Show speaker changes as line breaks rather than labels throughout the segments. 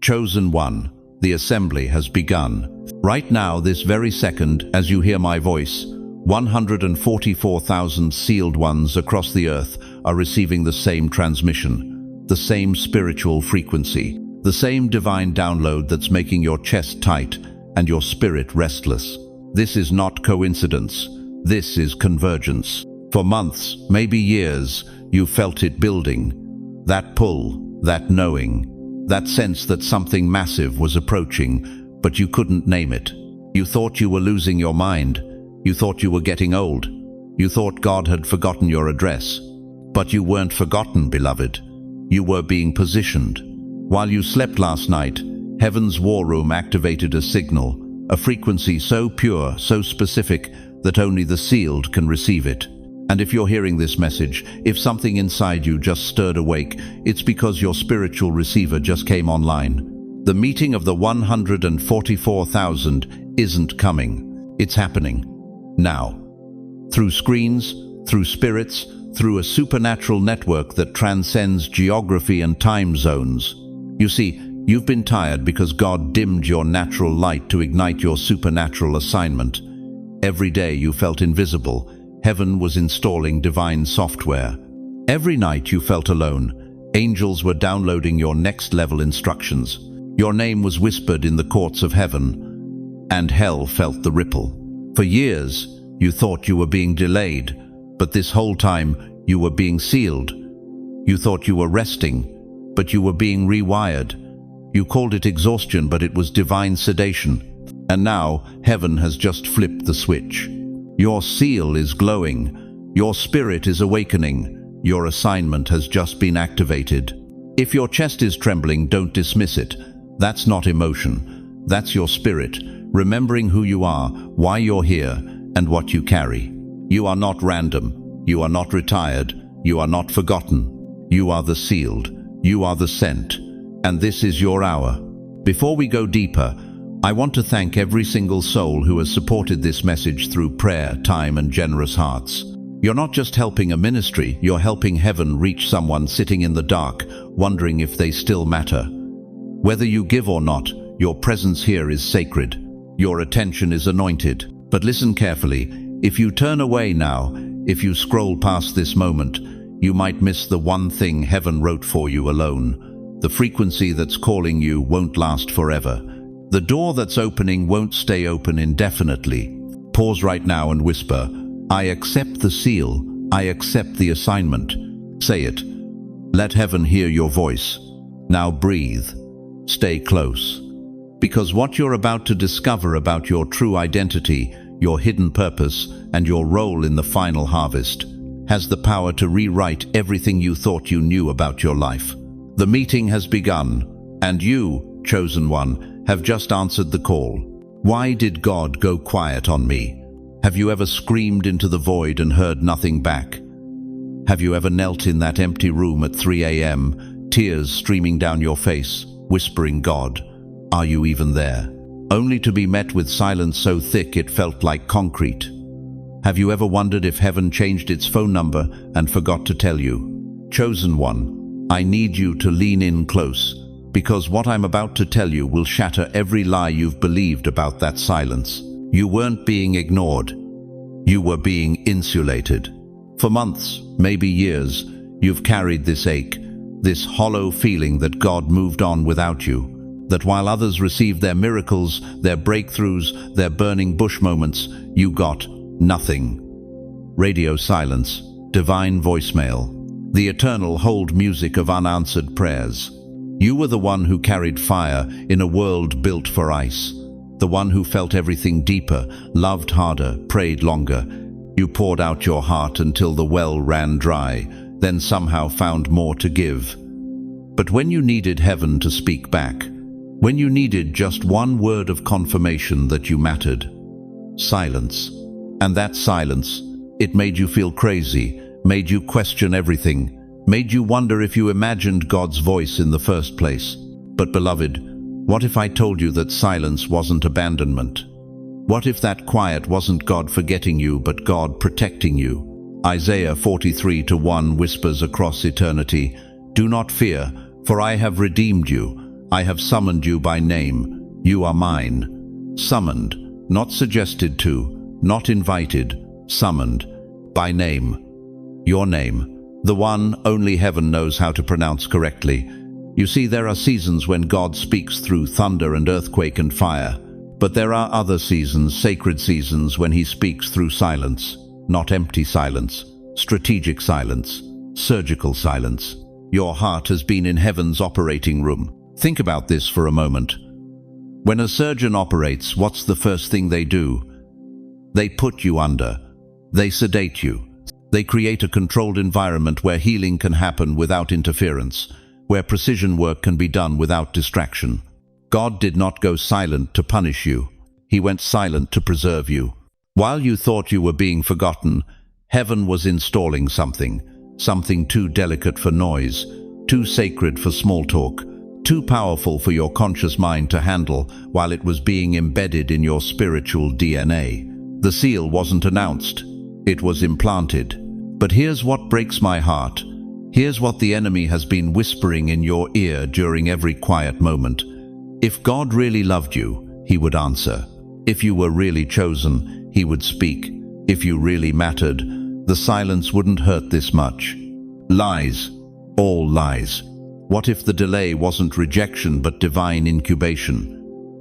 Chosen one, the assembly has begun. Right now, this very second, as you hear my voice, 144,000 sealed ones across the earth are receiving the same transmission, the same spiritual frequency, the same divine download that's making your chest tight and your spirit restless. This is not coincidence. This is convergence. For months, maybe years, you felt it building. That pull, that knowing, that sense that something massive was approaching, but you couldn't name it. You thought you were losing your mind. You thought you were getting old. You thought God had forgotten your address. But you weren't forgotten, beloved. You were being positioned. While you slept last night, heaven's war room activated a signal, a frequency so pure, so specific, that only the sealed can receive it. And if you're hearing this message, if something inside you just stirred awake, it's because your spiritual receiver just came online. The meeting of the 144,000 isn't coming. It's happening. Now. Through screens, through spirits, through a supernatural network that transcends geography and time zones. You see, you've been tired because God dimmed your natural light to ignite your supernatural assignment. Every day you felt invisible. Heaven was installing divine software. Every night you felt alone. Angels were downloading your next-level instructions. Your name was whispered in the courts of heaven, and hell felt the ripple. For years, you thought you were being delayed, but this whole time, you were being sealed. You thought you were resting, but you were being rewired. You called it exhaustion, but it was divine sedation. And now, heaven has just flipped the switch. Your seal is glowing. Your spirit is awakening. Your assignment has just been activated. If your chest is trembling, don't dismiss it. That's not emotion. That's your spirit, remembering who you are, why you're here, and what you carry. You are not random. You are not retired. You are not forgotten. You are the sealed. You are the sent. And this is your hour. Before we go deeper, I want to thank every single soul who has supported this message through prayer, time, and generous hearts. You're not just helping a ministry, you're helping heaven reach someone sitting in the dark, wondering if they still matter. Whether you give or not, your presence here is sacred. Your attention is anointed. But listen carefully. If you turn away now, if you scroll past this moment, you might miss the one thing heaven wrote for you alone. The frequency that's calling you won't last forever. The door that's opening won't stay open indefinitely. Pause right now and whisper, I accept the seal. I accept the assignment. Say it. Let heaven hear your voice. Now breathe. Stay close. Because what you're about to discover about your true identity, your hidden purpose, and your role in the final harvest has the power to rewrite everything you thought you knew about your life. The meeting has begun, and you, chosen one, have just answered the call. Why did God go quiet on me? Have you ever screamed into the void and heard nothing back? Have you ever knelt in that empty room at 3 a.m., tears streaming down your face, whispering, God, are you even there? Only to be met with silence so thick it felt like concrete. Have you ever wondered if heaven changed its phone number and forgot to tell you? Chosen one, I need you to lean in close, because what I'm about to tell you will shatter every lie you've believed about that silence. You weren't being ignored. You were being insulated. For months, maybe years, you've carried this ache, this hollow feeling that God moved on without you, that while others received their miracles, their breakthroughs, their burning bush moments, you got nothing. Radio silence, divine voicemail, the eternal hold music of unanswered prayers. You were the one who carried fire in a world built for ice, the one who felt everything deeper, loved harder, prayed longer. You poured out your heart until the well ran dry, then somehow found more to give. But when you needed heaven to speak back, when you needed just one word of confirmation that you mattered, silence. And that silence, it made you feel crazy, made you question everything, made you wonder if you imagined God's voice in the first place. But beloved, what if I told you that silence wasn't abandonment? What if that quiet wasn't God forgetting you, but God protecting you? Isaiah 43:1 whispers across eternity, do not fear, for I have redeemed you. I have summoned you by name. You are mine. Summoned, not suggested to, not invited, summoned, by name. Your name, the one only heaven knows how to pronounce correctly. You see, there are seasons when God speaks through thunder and earthquake and fire, but there are other seasons, sacred seasons, when he speaks through silence, not empty silence, strategic silence, surgical silence. Your heart has been in heaven's operating room. Think about this for a moment. When a surgeon operates, what's the first thing they do? They put you under. They sedate you. They create a controlled environment where healing can happen without interference, where precision work can be done without distraction. God did not go silent to punish you. He went silent to preserve you. While you thought you were being forgotten, heaven was installing something too delicate for noise, too sacred for small talk, too powerful for your conscious mind to handle while it was being embedded in your spiritual DNA. The seal wasn't announced, it was implanted. But here's what breaks my heart. Here's what the enemy has been whispering in your ear during every quiet moment. If God really loved you, he would answer. If you were really chosen, he would speak. If you really mattered, the silence wouldn't hurt this much. Lies. All lies. What if the delay wasn't rejection but divine incubation?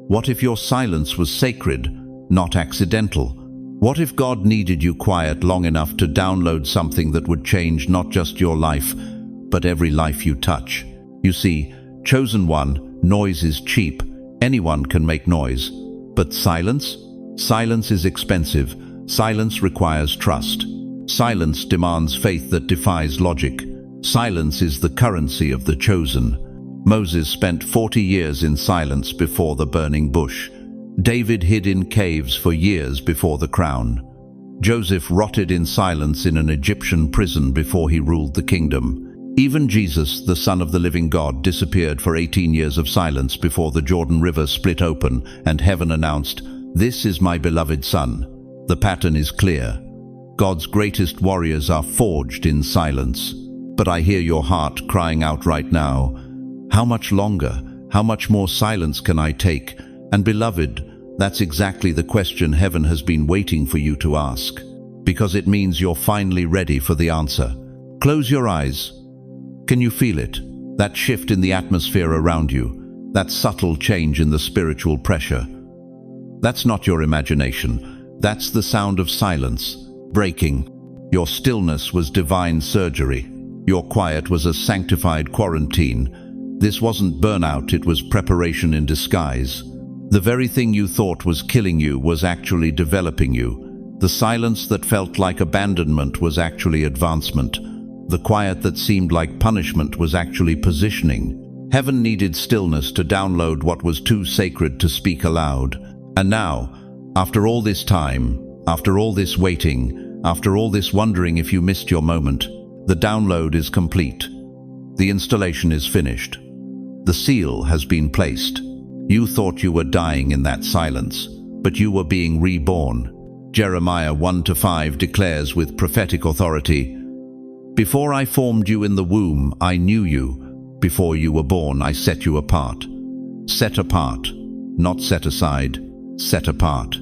What if your silence was sacred, not accidental? What if God needed you quiet long enough to download something that would change not just your life, but every life you touch? You see, chosen one, noise is cheap. Anyone can make noise. But silence? Silence is expensive. Silence requires trust. Silence demands faith that defies logic. Silence is the currency of the chosen. Moses spent 40 years in silence before the burning bush. David hid in caves for years before the crown. Joseph rotted in silence in an Egyptian prison before he ruled the kingdom. Even Jesus, the Son of the living God, disappeared for 18 years of silence before the Jordan River split open and heaven announced, "This is my beloved Son." The pattern is clear. God's greatest warriors are forged in silence. But I hear your heart crying out right now, how much longer, how much more silence can I take? And beloved, that's exactly the question heaven has been waiting for you to ask, because it means you're finally ready for the answer. Close your eyes. Can you feel it? That shift in the atmosphere around you, that subtle change in the spiritual pressure. That's not your imagination. That's the sound of silence, breaking. Your stillness was divine surgery. Your quiet was a sanctified quarantine. This wasn't burnout, it was preparation in disguise. The very thing you thought was killing you was actually developing you. The silence that felt like abandonment was actually advancement. The quiet that seemed like punishment was actually positioning. Heaven needed stillness to download what was too sacred to speak aloud. And now, after all this time, after all this waiting, after all this wondering if you missed your moment, the download is complete. The installation is finished. The seal has been placed. You thought you were dying in that silence, but you were being reborn. Jeremiah 1-5 declares with prophetic authority, "Before I formed you in the womb, I knew you. Before you were born, I set you apart." Set apart, not set aside, set apart.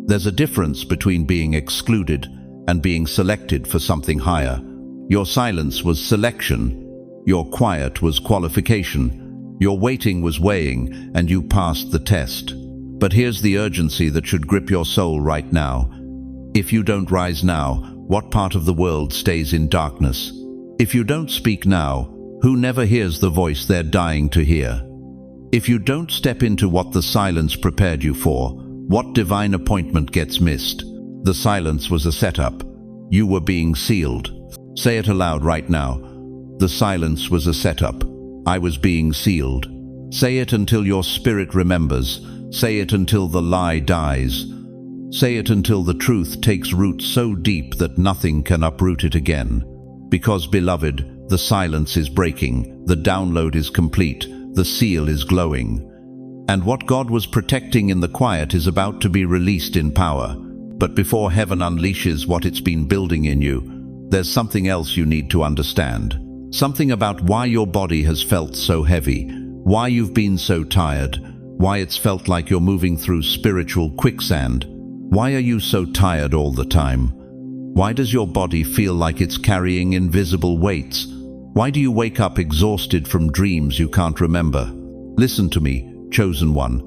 There's a difference between being excluded and being selected for something higher. Your silence was selection. Your quiet was qualification. Your waiting was weighing, and you passed the test. But here's the urgency that should grip your soul right now. If you don't rise now, what part of the world stays in darkness? If you don't speak now, who never hears the voice they're dying to hear? If you don't step into what the silence prepared you for, what divine appointment gets missed? The silence was a setup. You were being sealed. Say it aloud right now. The silence was a setup. I was being sealed. Say it until your spirit remembers. Say it until the lie dies. Say it until the truth takes root so deep that nothing can uproot it again. Because, beloved, the silence is breaking, the download is complete, the seal is glowing. And what God was protecting in the quiet is about to be released in power. But before heaven unleashes what it's been building in you, there's something else you need to understand. Something about why your body has felt so heavy, Why you've been so tired, why it's felt like you're moving through spiritual quicksand. Why are you so tired all the time? Why does your body feel like it's carrying invisible weights? Why do you wake up exhausted from dreams you can't remember? Listen to me, chosen one.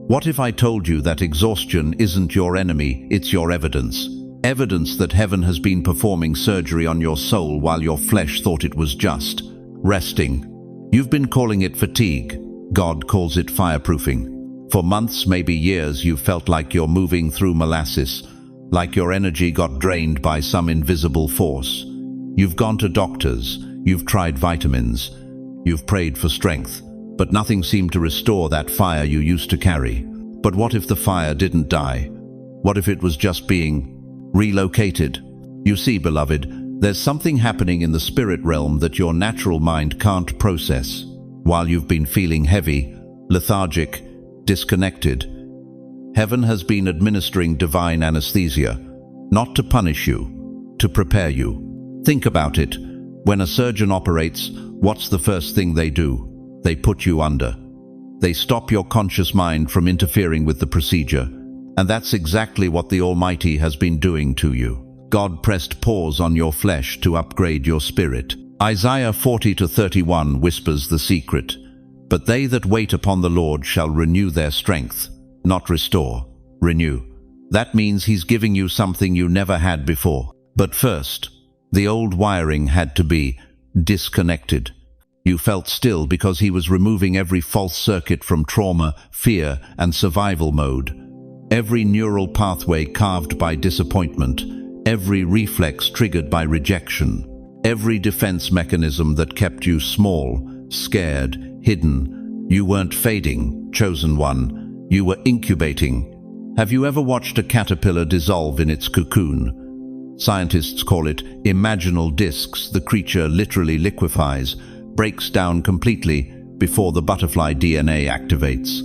What if I told you that exhaustion isn't your enemy, it's your evidence? Evidence that heaven has been performing surgery on your soul while your flesh thought it was just resting. You've been calling it fatigue. God calls it fireproofing. For months, maybe years, you've felt like you're moving through molasses, like your energy got drained by some invisible force. You've gone to doctors, you've tried vitamins, you've prayed for strength, but nothing seemed to restore that fire you used to carry. But what if the fire didn't die? What if it was just being relocated? You see, beloved, there's something happening in the spirit realm that your natural mind can't process. While you've been feeling heavy, lethargic, disconnected, heaven has been administering divine anesthesia, not to punish you, to prepare you. Think about it. When a surgeon operates, what's the first thing they do? They put you under. They stop your conscious mind from interfering with the procedure. And that's exactly what the Almighty has been doing to you. God pressed pause on your flesh to upgrade your spirit. Isaiah 40:31 whispers the secret. But they that wait upon the Lord shall renew their strength. Not restore, renew. That means He's giving you something you never had before. But first, the old wiring had to be disconnected. You felt still because He was removing every false circuit from trauma, fear, and survival mode. Every neural pathway carved by disappointment, every reflex triggered by rejection, every defense mechanism that kept you small, scared, hidden. You weren't fading, chosen one. You were incubating. Have you ever watched a caterpillar dissolve in its cocoon? Scientists call it imaginal discs. The creature literally liquefies, breaks down completely before the butterfly DNA activates.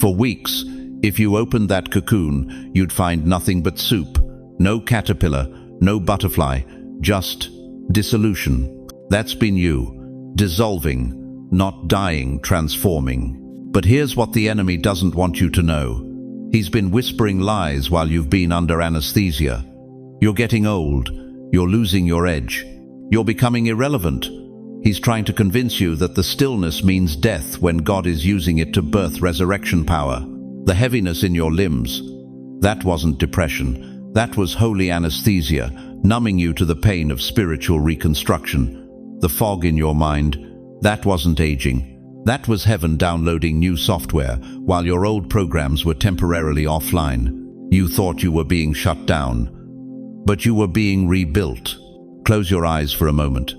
For weeks, if you opened that cocoon, you'd find nothing but soup. No caterpillar, no butterfly, just dissolution. That's been you, dissolving, not dying, transforming. But here's what the enemy doesn't want you to know. He's been whispering lies while you've been under anesthesia. You're getting old. You're losing your edge. You're becoming irrelevant. He's trying to convince you that the stillness means death when God is using it to birth resurrection power. The heaviness in your limbs, that wasn't depression. That was holy anesthesia, numbing you to the pain of spiritual reconstruction. The fog in your mind, that wasn't aging. That was heaven downloading new software while your old programs were temporarily offline. You thought you were being shut down, but you were being rebuilt. Close your eyes for a moment.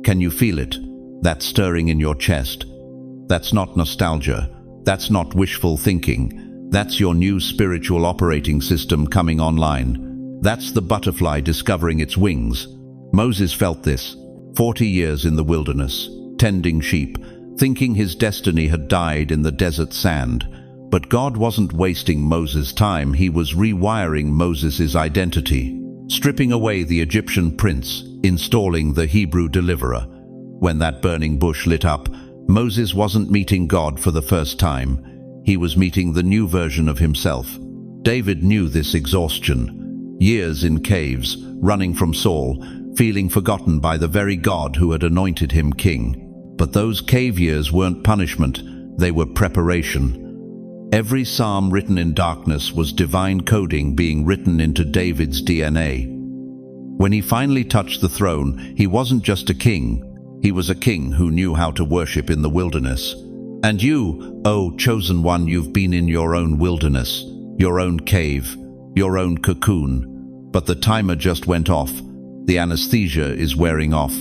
Can you feel it? That stirring in your chest. That's not nostalgia. That's not wishful thinking. That's your new spiritual operating system coming online. That's the butterfly discovering its wings. Moses felt this. 40 years in the wilderness, tending sheep, thinking his destiny had died in the desert sand. But God wasn't wasting Moses' time. He was rewiring Moses' identity, stripping away the Egyptian prince, installing the Hebrew deliverer. When that burning bush lit up, Moses wasn't meeting God for the first time. He was meeting the new version of himself. David knew this exhaustion. Years in caves, running from Saul, feeling forgotten by the very God who had anointed him king. But those cave years weren't punishment, they were preparation. Every psalm written in darkness was divine coding being written into David's DNA. When he finally touched the throne, he wasn't just a king. He was a king who knew how to worship in the wilderness. And you, oh chosen one, you've been in your own wilderness, your own cave, your own cocoon. But the timer just went off. The anesthesia is wearing off.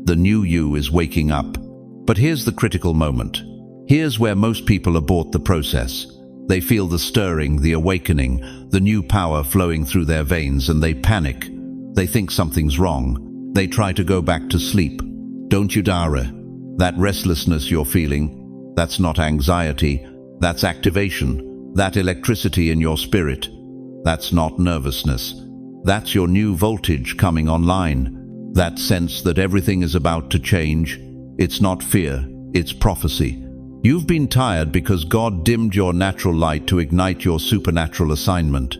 The new you is waking up. But here's the critical moment. Here's where most people abort the process. They feel the stirring, the awakening, the new power flowing through their veins, and they panic. They think something's wrong. They try to go back to sleep. Don't you dare. That restlessness you're feeling, that's not anxiety, that's activation. That electricity in your spirit, that's not nervousness. That's your new voltage coming online. That sense that everything is about to change. It's not fear, it's prophecy. You've been tired because God dimmed your natural light to ignite your supernatural assignment.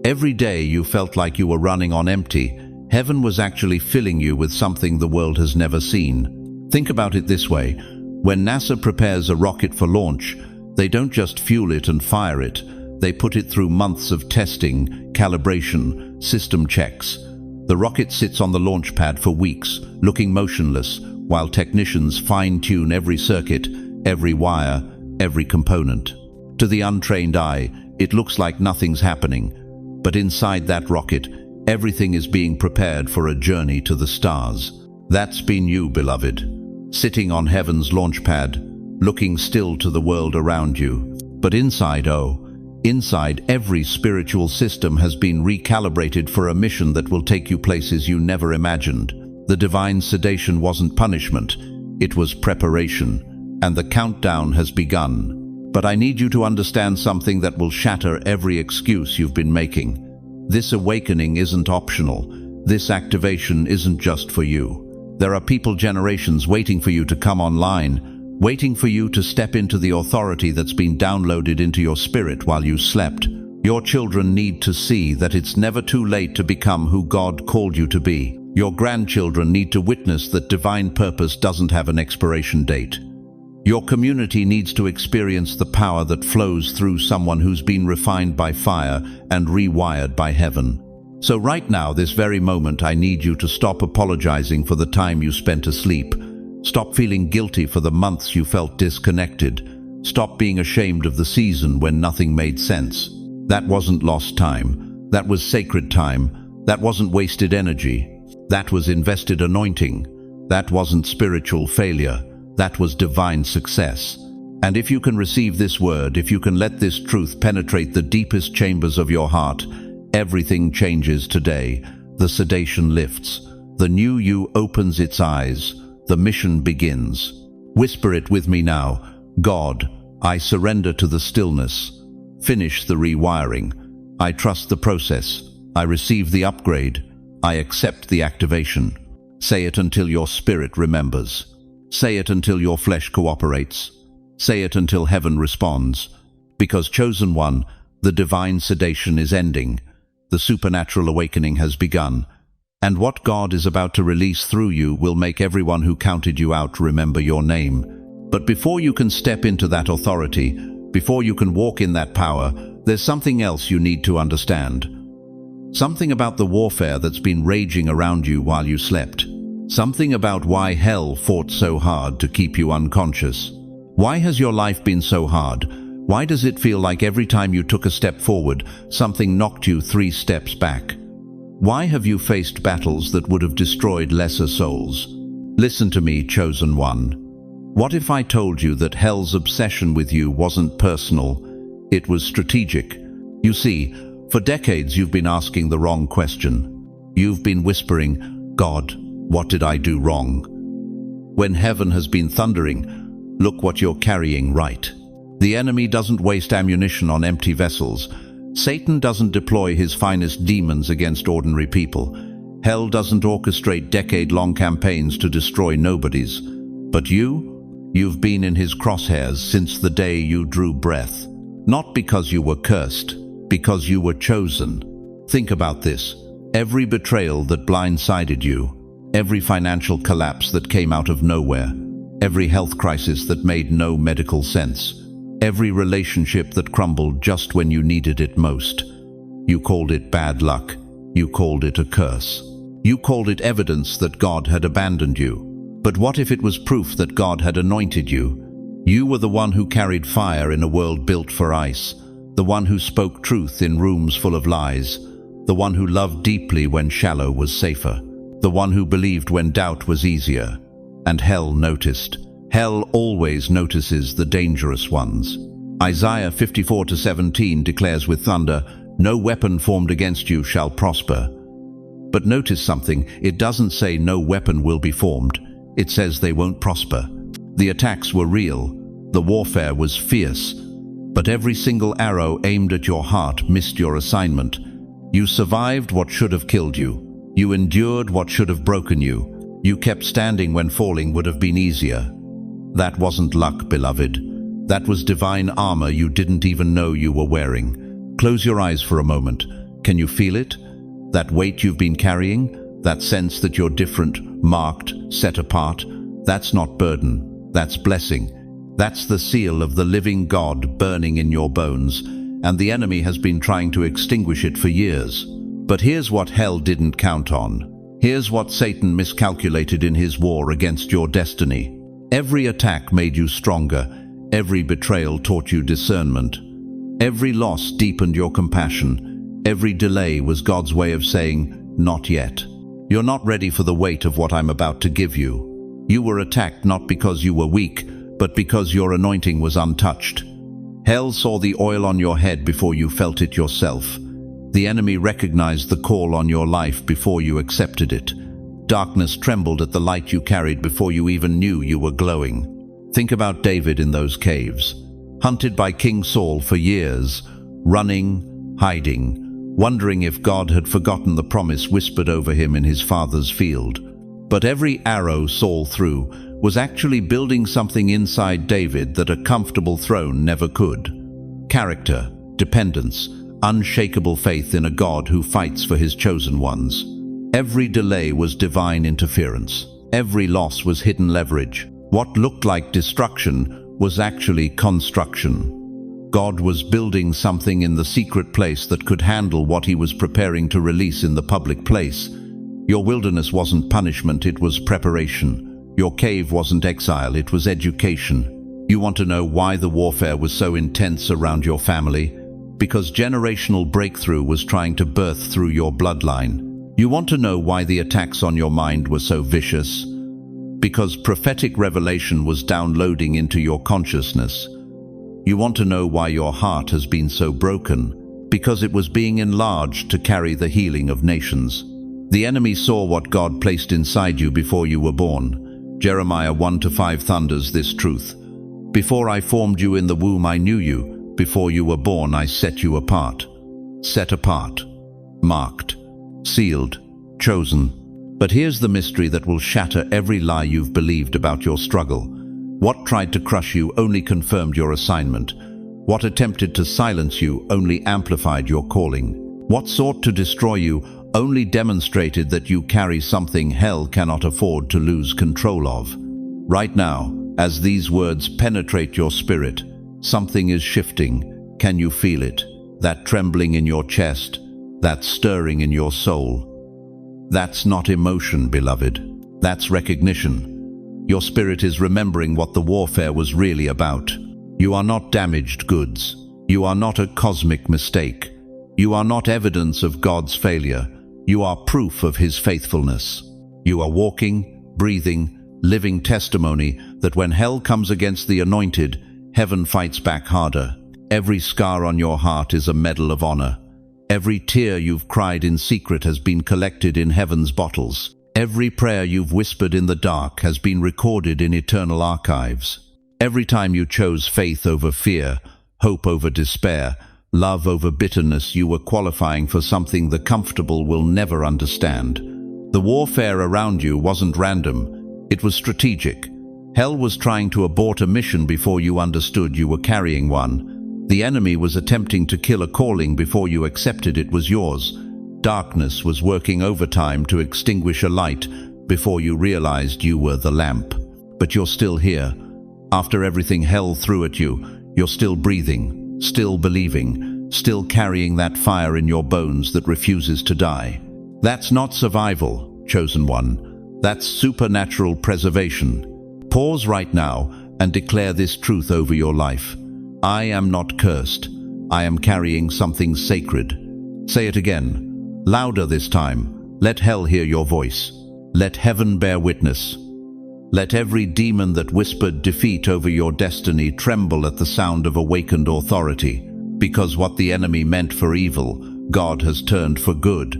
Every day you felt like you were running on empty. Heaven was actually filling you with something the world has never seen. Think about it this way. When NASA prepares a rocket for launch, they don't just fuel it and fire it. They put it through months of testing, calibration, system checks. The rocket sits on the launch pad for weeks, looking motionless, while technicians fine-tune every circuit, every wire, every component. To the untrained eye, it looks like nothing's happening. But inside that rocket, everything is being prepared for a journey to the stars. That's been you, beloved, sitting on heaven's launch pad, looking still to the world around you. But inside, inside every spiritual system has been recalibrated for a mission that will take you places you never imagined. The divine sedation wasn't punishment, it was preparation, and the countdown has begun. But I need you to understand something that will shatter every excuse you've been making. This awakening isn't optional. This activation isn't just for you. There are people generations waiting for you to come online, waiting for you to step into the authority that's been downloaded into your spirit while you slept. Your children need to see that it's never too late to become who God called you to be. Your grandchildren need to witness that divine purpose doesn't have an expiration date. Your community needs to experience the power that flows through someone who's been refined by fire and rewired by heaven. So right now, this very moment, I need you to stop apologizing for the time you spent asleep. Stop feeling guilty for the months you felt disconnected. Stop being ashamed of the season when nothing made sense. That wasn't lost time. That was sacred time. That wasn't wasted energy. That was invested anointing. That wasn't spiritual failure. That was divine success. And if you can receive this word, if you can let this truth penetrate the deepest chambers of your heart, everything changes today. The sedation lifts. The new you opens its eyes. The mission begins. Whisper it with me now. God, I surrender to the stillness. Finish the rewiring. I trust the process. I receive the upgrade. I accept the activation. Say it until your spirit remembers. Say it until your flesh cooperates. Say it until heaven responds. Because, chosen one, the divine sedation is ending. The supernatural awakening has begun. And what God is about to release through you will make everyone who counted you out remember your name. But before you can step into that authority, before you can walk in that power, there's something else you need to understand. Something about the warfare that's been raging around you while you slept. Something about why hell fought so hard to keep you unconscious. Why has your life been so hard? Why does it feel like every time you took a step forward, something knocked you 3 steps back? Why have you faced battles that would have destroyed lesser souls? Listen to me, chosen one. What if I told you that hell's obsession with you wasn't personal? It was strategic. You see, for decades you've been asking the wrong question. You've been whispering, God, what did I do wrong? When heaven has been thundering, look what you're carrying right. The enemy doesn't waste ammunition on empty vessels. Satan doesn't deploy his finest demons against ordinary people. Hell doesn't orchestrate decade-long campaigns to destroy nobodies. But you've been in his crosshairs since the day you drew breath. Not because you were cursed, because you were chosen. Think about this. Every betrayal that blindsided you, every financial collapse that came out of nowhere, every health crisis that made no medical sense, every relationship that crumbled just when you needed it most. You called it bad luck. You called it a curse. You called it evidence that God had abandoned you. But what if it was proof that God had anointed you? You were the one who carried fire in a world built for ice, the one who spoke truth in rooms full of lies, the one who loved deeply when shallow was safer, the one who believed when doubt was easier. And hell noticed. Hell always notices the dangerous ones. Isaiah 54:17 declares with thunder, "No weapon formed against you shall prosper." But notice something, it doesn't say no weapon will be formed. It says they won't prosper. The attacks were real. The warfare was fierce. But every single arrow aimed at your heart missed your assignment. You survived what should have killed you. You endured what should have broken you. You kept standing when falling would have been easier. That wasn't luck, beloved. That was divine armor you didn't even know you were wearing. Close your eyes for a moment. Can you feel it? That weight you've been carrying? That sense that you're different, marked, set apart? That's not burden. That's blessing. That's the seal of the living God burning in your bones, and the enemy has been trying to extinguish it for years. But here's what hell didn't count on. Here's what Satan miscalculated in his war against your destiny. Every attack made you stronger. Every betrayal taught you discernment. Every loss deepened your compassion. Every delay was God's way of saying, not yet. You're not ready for the weight of what I'm about to give you. You were attacked not because you were weak, but because your anointing was untouched. Hell saw the oil on your head before you felt it yourself. The enemy recognized the call on your life before you accepted it. Darkness trembled at the light you carried before you even knew you were glowing. Think about David in those caves, hunted by King Saul for years, running, hiding, wondering if God had forgotten the promise whispered over him in his father's field. But every arrow Saul threw was actually building something inside David that a comfortable throne never could. Character, dependence, unshakable faith in a God who fights for his chosen ones. Every delay was divine interference. Every loss was hidden leverage. What looked like destruction was actually construction. God was building something in the secret place that could handle what he was preparing to release in the public place. Your wilderness wasn't punishment, it was preparation. Your cave wasn't exile, it was education. You want to know why the warfare was so intense around your family? Because generational breakthrough was trying to birth through your bloodline. You want to know why the attacks on your mind were so vicious? Because prophetic revelation was downloading into your consciousness. You want to know why your heart has been so broken? Because it was being enlarged to carry the healing of nations. The enemy saw what God placed inside you before you were born. Jeremiah 1-5 thunders this truth. Before I formed you in the womb, I knew you. Before you were born, I set you apart. Set apart, marked, sealed, chosen. But here's the mystery that will shatter every lie you've believed about your struggle. What tried to crush you only confirmed your assignment. What attempted to silence you only amplified your calling. What sought to destroy you only demonstrated that you carry something hell cannot afford to lose control of. Right now, as these words penetrate your spirit, something is shifting. Can you feel it? That trembling in your chest, that stirring in your soul. That's not emotion, beloved. That's recognition. Your spirit is remembering what the warfare was really about. You are not damaged goods. You are not a cosmic mistake. You are not evidence of God's failure. You are proof of his faithfulness. You are walking, breathing, living testimony that when hell comes against the anointed, heaven fights back harder. Every scar on your heart is a medal of honor. Every tear you've cried in secret has been collected in heaven's bottles. Every prayer you've whispered in the dark has been recorded in eternal archives. Every time you chose faith over fear, hope over despair, love over bitterness, you were qualifying for something the comfortable will never understand. The warfare around you wasn't random. It was strategic. Hell was trying to abort a mission before you understood you were carrying one. The enemy was attempting to kill a calling before you accepted it was yours. Darkness was working overtime to extinguish a light before you realized you were the lamp. But you're still here. After everything hell threw at you, you're still breathing, still believing, still carrying that fire in your bones that refuses to die. That's not survival, chosen one. That's supernatural preservation. Pause right now and declare this truth over your life. I am not cursed. I am carrying something sacred. Say it again, louder this time. Let hell hear your voice. Let heaven bear witness. Let every demon that whispered defeat over your destiny tremble at the sound of awakened authority. Because what the enemy meant for evil, God has turned for good.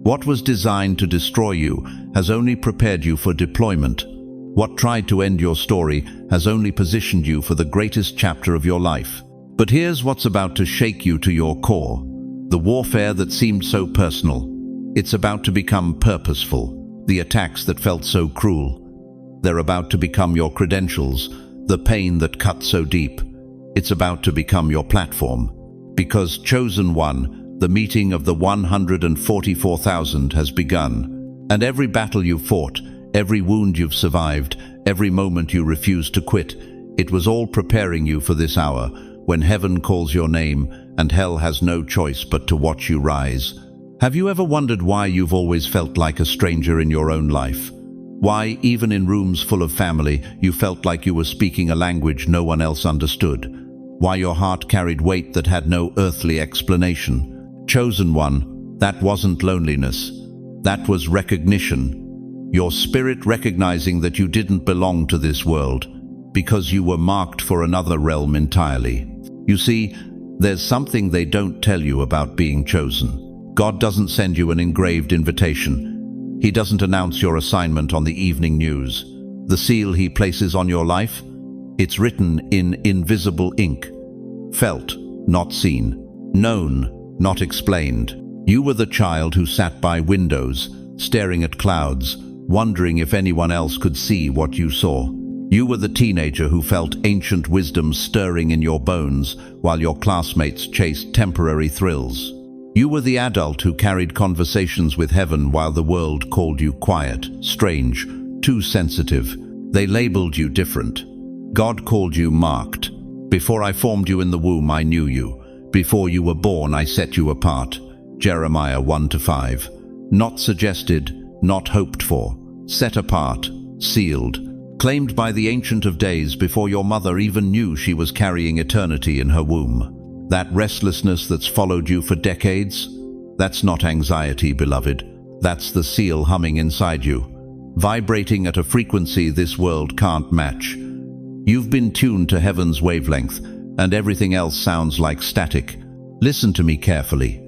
What was designed to destroy you has only prepared you for deployment. What tried to end your story has only positioned you for the greatest chapter of your life. But here's what's about to shake you to your core. The warfare that seemed so personal. It's about to become purposeful. The attacks that felt so cruel. They're about to become your credentials. The pain that cut so deep. It's about to become your platform. Because Chosen One, the meeting of the 144,000 has begun. And every battle you fought, every wound you've survived, every moment you refused to quit, it was all preparing you for this hour, when heaven calls your name and hell has no choice but to watch you rise. Have you ever wondered why you've always felt like a stranger in your own life? Why, even in rooms full of family, you felt like you were speaking a language no one else understood? Why your heart carried weight that had no earthly explanation? Chosen One, that wasn't loneliness. That was recognition. Your spirit recognizing that you didn't belong to this world, because you were marked for another realm entirely. You see, there's something they don't tell you about being chosen. God doesn't send you an engraved invitation. He doesn't announce your assignment on the evening news. The seal He places on your life, it's written in invisible ink. Felt, not seen. Known, not explained. You were the child who sat by windows, staring at clouds, wondering if anyone else could see what you saw. You were the teenager who felt ancient wisdom stirring in your bones while your classmates chased temporary thrills. You were the adult who carried conversations with heaven while the world called you quiet, strange, too sensitive. They labeled you different. God called you marked. Before I formed you in the womb, I knew you. Before you were born, I set you apart. Jeremiah 1-5. Not suggested, not hoped for. Set apart, sealed. Claimed by the Ancient of Days before your mother even knew she was carrying eternity in her womb. That restlessness that's followed you for decades? That's not anxiety, beloved. That's the seal humming inside you, vibrating at a frequency this world can't match. You've been tuned to heaven's wavelength, and everything else sounds like static. Listen to me carefully.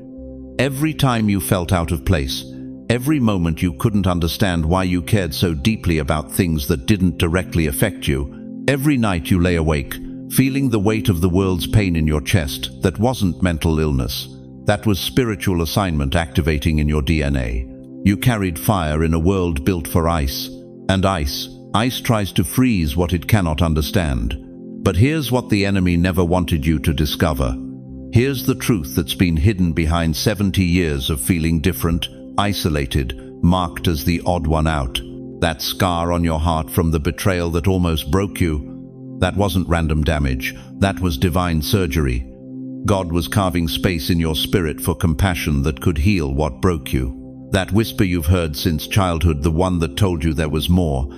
Every time you felt out of place, every moment you couldn't understand why you cared so deeply about things that didn't directly affect you, every night you lay awake, feeling the weight of the world's pain in your chest, that wasn't mental illness. That was spiritual assignment activating in your DNA. You carried fire in a world built for ice. And ice tries to freeze what it cannot understand. But here's what the enemy never wanted you to discover. Here's the truth that's been hidden behind 70 years of feeling different, isolated, marked as the odd one out. That scar on your heart from the betrayal that almost broke you, that wasn't random damage, that was divine surgery. God was carving space in your spirit for compassion that could heal what broke you. That whisper you've heard since childhood, the one that told you there was more,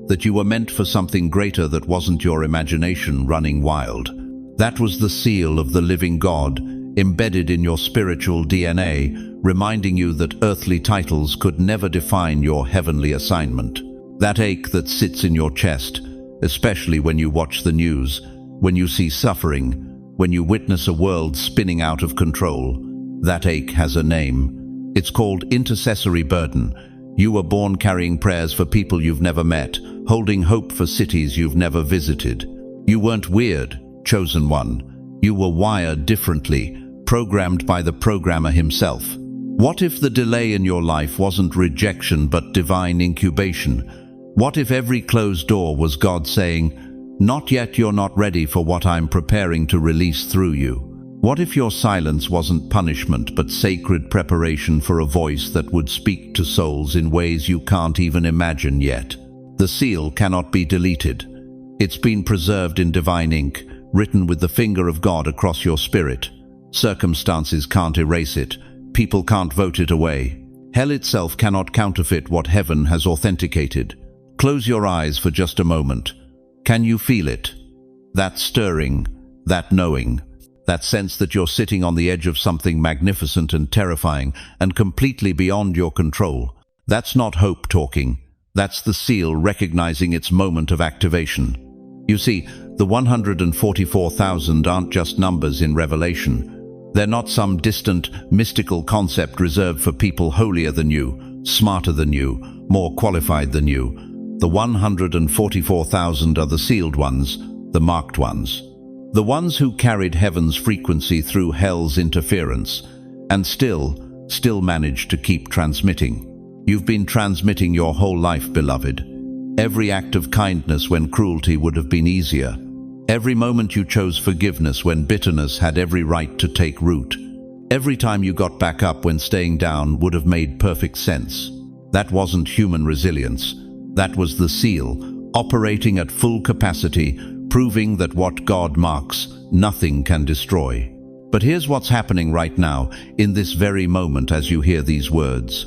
that you were meant for something greater that wasn't your imagination running wild. That was the seal of the living God, embedded in your spiritual DNA, reminding you that earthly titles could never define your heavenly assignment. That ache that sits in your chest, especially when you watch the news, when you see suffering, when you witness a world spinning out of control. That ache has a name. It's called Intercessory Burden. You were born carrying prayers for people you've never met, holding hope for cities you've never visited. You weren't weird, Chosen One. You were wired differently, programmed by the programmer himself. What if the delay in your life wasn't rejection but divine incubation? What if every closed door was God saying, "Not yet, you're not ready for what I'm preparing to release through you"? What if your silence wasn't punishment but sacred preparation for a voice that would speak to souls in ways you can't even imagine yet? The seal cannot be deleted. It's been preserved in divine ink, written with the finger of God across your spirit. Circumstances can't erase it. People can't vote it away. Hell itself cannot counterfeit what heaven has authenticated. Close your eyes for just a moment. Can you feel it? That stirring, that knowing, that sense that you're sitting on the edge of something magnificent and terrifying and completely beyond your control. That's not hope talking. That's the seal recognizing its moment of activation. You see, the 144,000 aren't just numbers in Revelation. They're not some distant, mystical concept reserved for people holier than you, smarter than you, more qualified than you. The 144,000 are the sealed ones, the marked ones. The ones who carried heaven's frequency through hell's interference, and still managed to keep transmitting. You've been transmitting your whole life, beloved. Every act of kindness when cruelty would have been easier. Every moment you chose forgiveness when bitterness had every right to take root. Every time you got back up when staying down would have made perfect sense. That wasn't human resilience. That was the seal, operating at full capacity, proving that what God marks, nothing can destroy. But here's what's happening right now, in this very moment as you hear these words.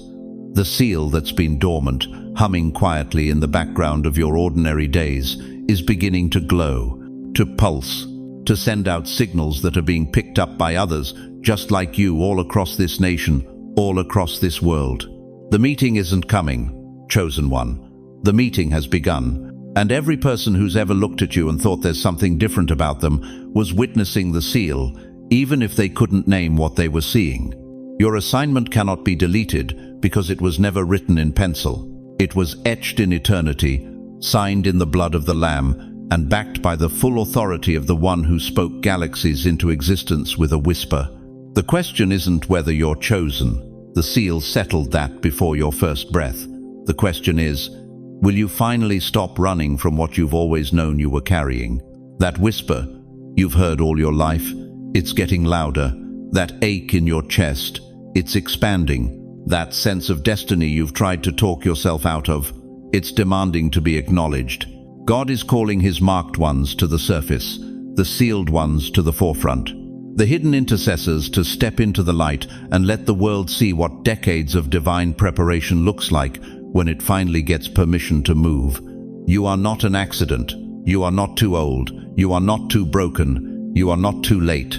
The seal that's been dormant, humming quietly in the background of your ordinary days, is beginning to glow, to pulse, to send out signals that are being picked up by others, just like you, all across this nation, all across this world. The meeting isn't coming, chosen one. The meeting has begun, and every person who's ever looked at you and thought there's something different about them was witnessing the seal, even if they couldn't name what they were seeing. Your assignment cannot be deleted because it was never written in pencil. It was etched in eternity, signed in the blood of the Lamb, and backed by the full authority of the one who spoke galaxies into existence with a whisper. The question isn't whether you're chosen. The seal settled that before your first breath. The question is, will you finally stop running from what you've always known you were carrying? That whisper you've heard all your life, it's getting louder. That ache in your chest, it's expanding. That sense of destiny you've tried to talk yourself out of, it's demanding to be acknowledged. God is calling his marked ones to the surface, the sealed ones to the forefront, the hidden intercessors to step into the light and let the world see what decades of divine preparation looks like when it finally gets permission to move. You are not an accident. You are not too old. You are not too broken. You are not too late.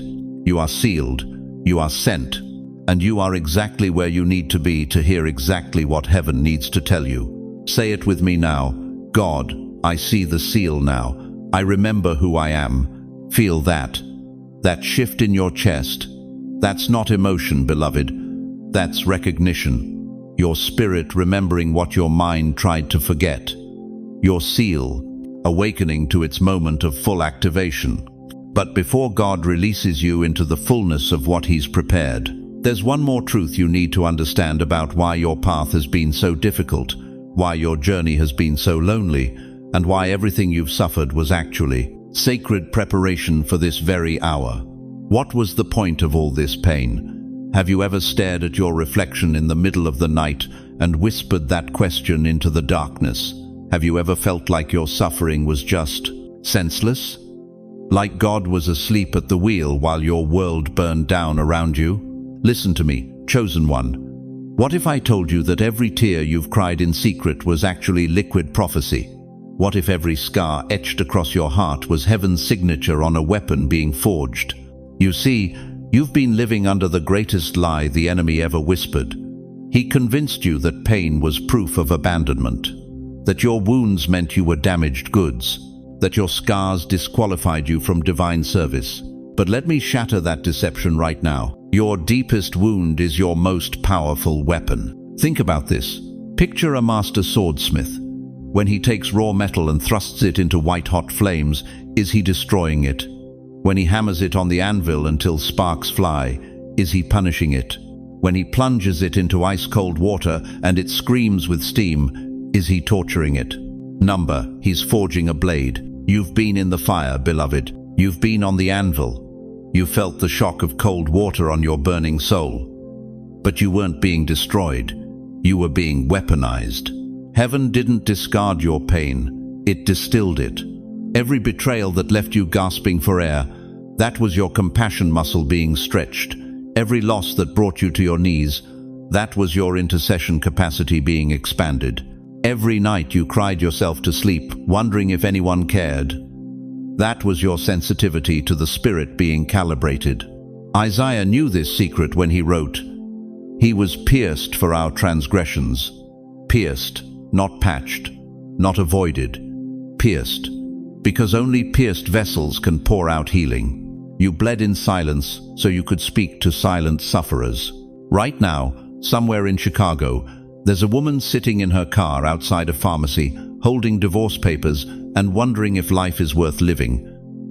You are sealed. You are sent. And you are exactly where you need to be to hear exactly what heaven needs to tell you. Say it with me now. God, I see the seal now. I remember who I am. Feel that. That shift in your chest. That's not emotion, beloved. That's recognition. Your spirit remembering what your mind tried to forget. Your seal, awakening to its moment of full activation. But before God releases you into the fullness of what he's prepared, there's one more truth you need to understand about why your path has been so difficult, why your journey has been so lonely, and why everything you've suffered was actually sacred preparation for this very hour. What was the point of all this pain? Have you ever stared at your reflection in the middle of the night and whispered that question into the darkness? Have you ever felt like your suffering was just senseless? Like God was asleep at the wheel while your world burned down around you? Listen to me, chosen one. What if I told you that every tear you've cried in secret was actually liquid prophecy? What if every scar etched across your heart was heaven's signature on a weapon being forged? You see, you've been living under the greatest lie the enemy ever whispered. He convinced you that pain was proof of abandonment, that your wounds meant you were damaged goods, that your scars disqualified you from divine service. But let me shatter that deception right now. Your deepest wound is your most powerful weapon. Think about this. Picture a master swordsmith. When he takes raw metal and thrusts it into white-hot flames, is he destroying it? When he hammers it on the anvil until sparks fly, is he punishing it? When he plunges it into ice-cold water and it screams with steam, is he torturing it? Number, he's forging a blade. You've been in the fire, beloved. You've been on the anvil. You felt the shock of cold water on your burning soul. But you weren't being destroyed. You were being weaponized. Heaven didn't discard your pain. It distilled it. Every betrayal that left you gasping for air, that was your compassion muscle being stretched. Every loss that brought you to your knees, that was your intercession capacity being expanded. Every night you cried yourself to sleep, wondering if anyone cared. That was your sensitivity to the Spirit being calibrated. Isaiah knew this secret when he wrote, "He was pierced for our transgressions." Pierced, not patched, not avoided. Pierced, because only pierced vessels can pour out healing. You bled in silence so you could speak to silent sufferers. Right now, somewhere in Chicago, there's a woman sitting in her car outside a pharmacy, holding divorce papers and wondering if life is worth living.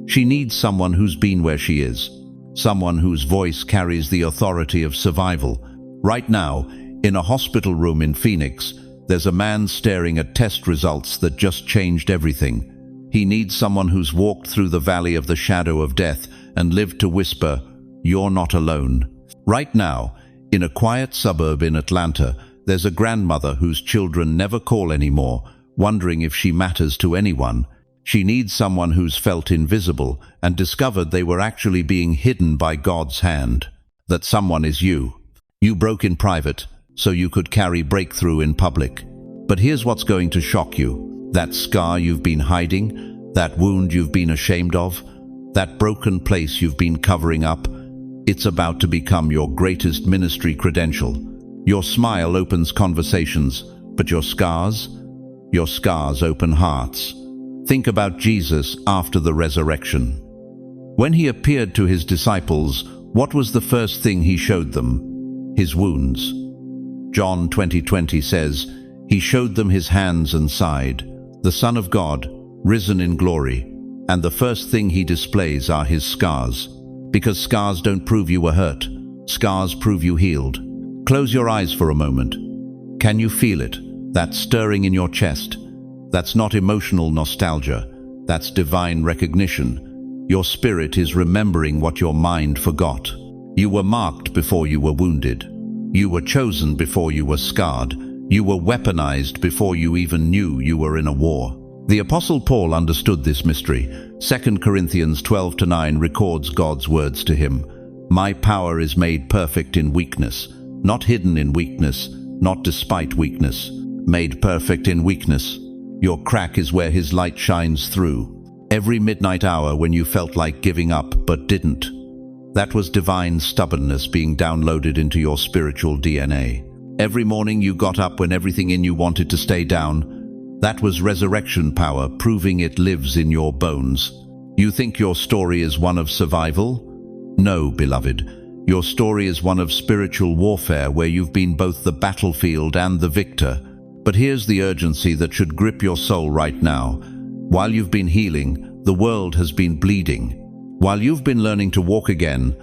She needs someone who's been where she is, someone whose voice carries the authority of survival. Right now, in a hospital room in Phoenix, there's a man staring at test results that just changed everything. He needs someone who's walked through the valley of the shadow of death and lived to whisper, "You're not alone." Right now, in a quiet suburb in Atlanta, there's a grandmother whose children never call anymore, wondering if she matters to anyone. She needs someone who's felt invisible and discovered they were actually being hidden by God's hand. That someone is you. You broke in private, so you could carry breakthrough in public. But here's what's going to shock you. That scar you've been hiding, that wound you've been ashamed of, that broken place you've been covering up, it's about to become your greatest ministry credential. Your smile opens conversations, but your scars open hearts. Think about Jesus after the resurrection. When he appeared to his disciples, what was the first thing he showed them? His wounds. John 20:20 says, "He showed them his hands and side." The Son of God, risen in glory, and the first thing he displays are his scars. Because scars don't prove you were hurt. Scars prove you healed. Close your eyes for a moment. Can you feel it? That stirring in your chest? That's not emotional nostalgia. That's divine recognition. Your spirit is remembering what your mind forgot. You were marked before you were wounded. You were chosen before you were scarred. You were weaponized before you even knew you were in a war. The Apostle Paul understood this mystery. 2 Corinthians 12:9 records God's words to him. "My power is made perfect in weakness," not hidden in weakness, not despite weakness. Made perfect in weakness. Your crack is where his light shines through. Every midnight hour when you felt like giving up but didn't. That was divine stubbornness being downloaded into your spiritual DNA. Every morning you got up when everything in you wanted to stay down. That was resurrection power proving it lives in your bones. You think your story is one of survival? No, beloved. Your story is one of spiritual warfare where you've been both the battlefield and the victor. But here's the urgency that should grip your soul right now. While you've been healing, the world has been bleeding. While you've been learning to walk again,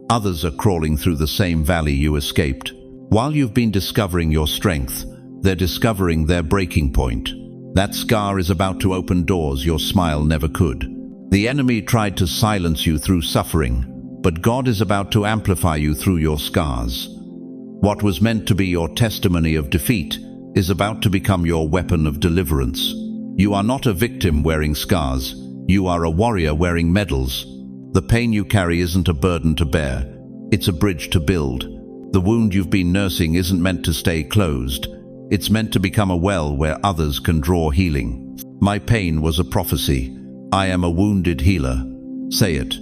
others are crawling through the same valley you escaped. While you've been discovering your strength, they're discovering their breaking point. That scar is about to open doors your smile never could. The enemy tried to silence you through suffering, but God is about to amplify you through your scars. What was meant to be your testimony of defeat is about to become your weapon of deliverance. You are not a victim wearing scars. You are a warrior wearing medals. The pain you carry isn't a burden to bear. It's a bridge to build. The wound you've been nursing isn't meant to stay closed. It's meant to become a well where others can draw healing. My pain was a prophecy. I am a wounded healer. Say it.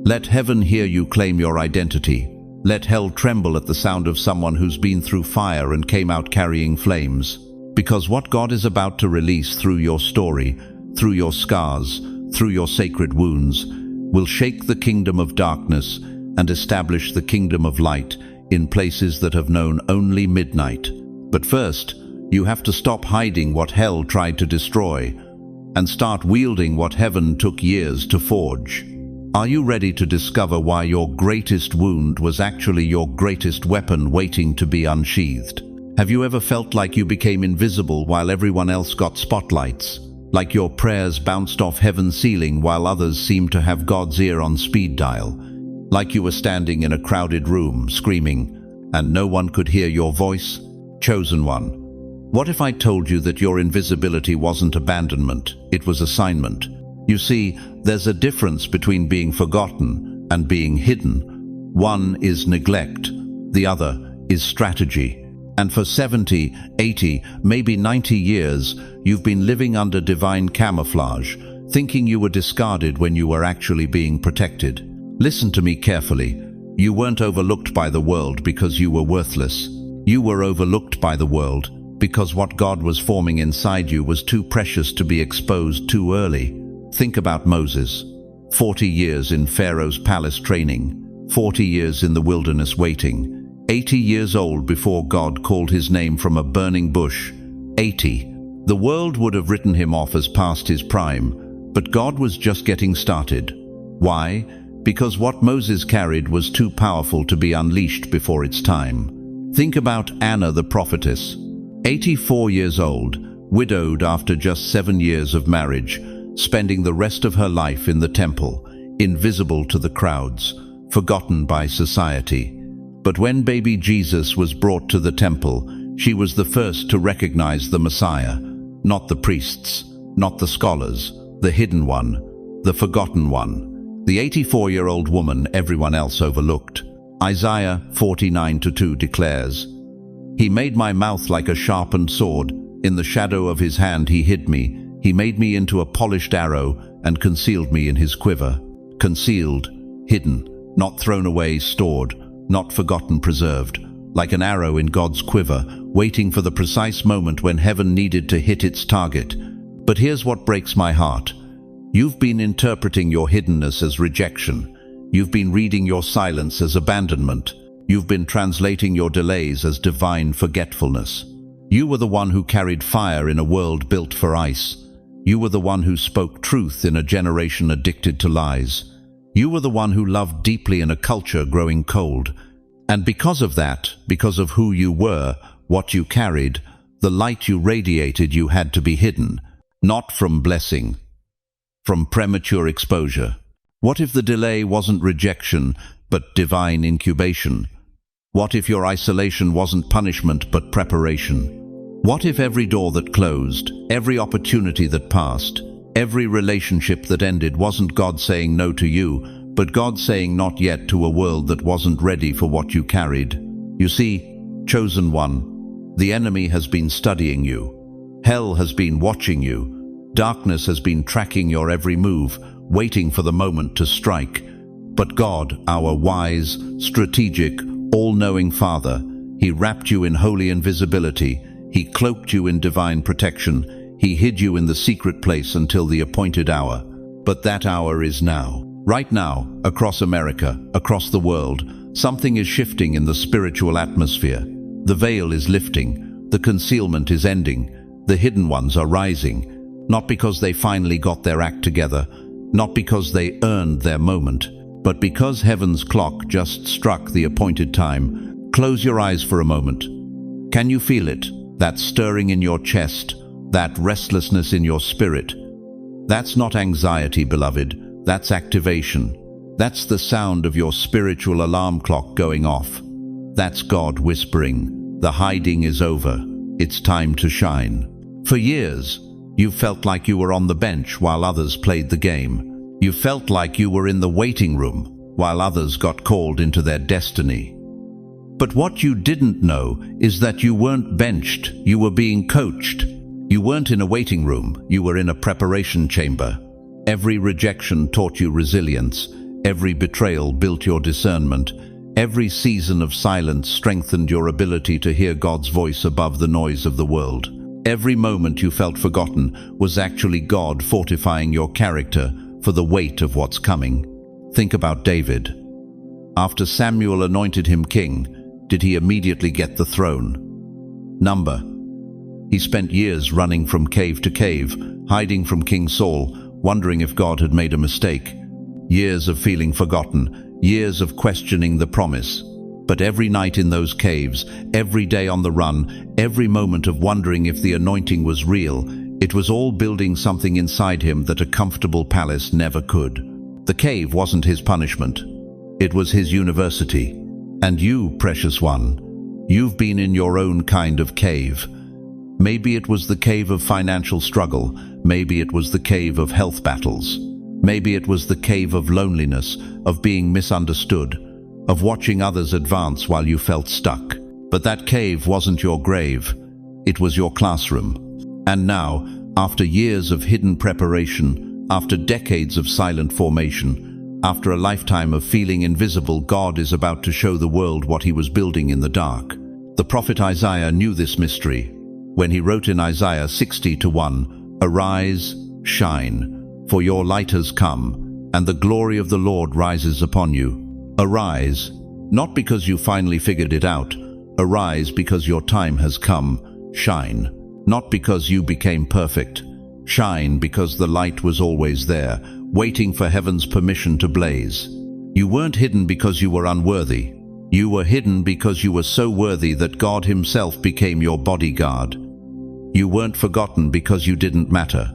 Let heaven hear you claim your identity. Let hell tremble at the sound of someone who's been through fire and came out carrying flames. Because what God is about to release through your story, through your scars, through your sacred wounds, will shake the kingdom of darkness and establish the kingdom of light in places that have known only midnight. But first, you have to stop hiding what hell tried to destroy and start wielding what heaven took years to forge. Are you ready to discover why your greatest wound was actually your greatest weapon waiting to be unsheathed? Have you ever felt like you became invisible while everyone else got spotlights? Like your prayers bounced off heaven's ceiling while others seemed to have God's ear on speed dial? Like you were standing in a crowded room, screaming, and no one could hear your voice? Chosen one. What if I told you that your invisibility wasn't abandonment, it was assignment? You see, there's a difference between being forgotten and being hidden. One is neglect, the other is strategy. And for 70, 80, maybe 90 years, you've been living under divine camouflage, thinking you were discarded when you were actually being protected. Listen to me carefully. You weren't overlooked by the world because you were worthless. You were overlooked by the world because what God was forming inside you was too precious to be exposed too early. Think about Moses. 40 years in Pharaoh's palace training, 40 years in the wilderness waiting, 80 years old before God called his name from a burning bush. 80. The world would have written him off as past his prime, but God was just getting started. Why? Because what Moses carried was too powerful to be unleashed before its time. Think about Anna the prophetess. 84 years old, widowed after just 7 years of marriage, spending the rest of her life in the temple, invisible to the crowds, forgotten by society. But when baby Jesus was brought to the temple, she was the first to recognize the Messiah, not the priests, not the scholars, the hidden one, the forgotten one, the 84-year-old woman everyone else overlooked. Isaiah 49:2 declares, "He made my mouth like a sharpened sword. In the shadow of his hand he hid me. He made me into a polished arrow and concealed me in his quiver." Concealed, hidden, not thrown away, stored, not forgotten, preserved, like an arrow in God's quiver, waiting for the precise moment when heaven needed to hit its target. But here's what breaks my heart. You've been interpreting your hiddenness as rejection. You've been reading your silence as abandonment. You've been translating your delays as divine forgetfulness. You were the one who carried fire in a world built for ice. You were the one who spoke truth in a generation addicted to lies. You were the one who loved deeply in a culture growing cold. And because of that, because of who you were, what you carried, the light you radiated, you had to be hidden, not from blessing, from premature exposure. What if the delay wasn't rejection, but divine incubation? What if your isolation wasn't punishment, but preparation? What if every door that closed, every opportunity that passed, every relationship that ended wasn't God saying no to you, but God saying not yet to a world that wasn't ready for what you carried? You see, chosen one, the enemy has been studying you. Hell has been watching you. Darkness has been tracking your every move, waiting for the moment to strike. But God, our wise, strategic, all-knowing Father, He wrapped you in holy invisibility. He cloaked you in divine protection. He hid you in the secret place until the appointed hour. But that hour is now. Right now, across America, across the world, something is shifting in the spiritual atmosphere. The veil is lifting. The concealment is ending. The hidden ones are rising. Not because they finally got their act together, not because they earned their moment, but because heaven's clock just struck the appointed time. Close your eyes for a moment. Can you feel it? That stirring in your chest, that restlessness in your spirit. That's not anxiety, beloved. That's activation. That's the sound of your spiritual alarm clock going off. That's God whispering, the hiding is over. It's time to shine. For years, you felt like you were on the bench while others played the game. You felt like you were in the waiting room while others got called into their destiny. But what you didn't know is that you weren't benched, you were being coached. You weren't in a waiting room, you were in a preparation chamber. Every rejection taught you resilience. Every betrayal built your discernment. Every season of silence strengthened your ability to hear God's voice above the noise of the world. Every moment you felt forgotten was actually God fortifying your character for the weight of what's coming. Think about David. After Samuel anointed him king, did he immediately get the throne? Number. He spent years running from cave to cave, hiding from King Saul, wondering if God had made a mistake. Years of feeling forgotten, years of questioning the promise. But every night in those caves, every day on the run, every moment of wondering if the anointing was real, it was all building something inside him that a comfortable palace never could. The cave wasn't his punishment. It was his university. And you, precious one, you've been in your own kind of cave. Maybe it was the cave of financial struggle. Maybe it was the cave of health battles. Maybe it was the cave of loneliness, of being misunderstood, of watching others advance while you felt stuck. But that cave wasn't your grave. It was your classroom. And now, after years of hidden preparation, after decades of silent formation, after a lifetime of feeling invisible, God is about to show the world what He was building in the dark. The prophet Isaiah knew this mystery when he wrote in Isaiah 60:1, "Arise, shine, for your light has come, and the glory of the Lord rises upon you." Arise, not because you finally figured it out. Arise because your time has come. Shine, not because you became perfect. Shine because the light was always there, waiting for heaven's permission to blaze. You weren't hidden because you were unworthy. You were hidden because you were so worthy that God Himself became your bodyguard. You weren't forgotten because you didn't matter.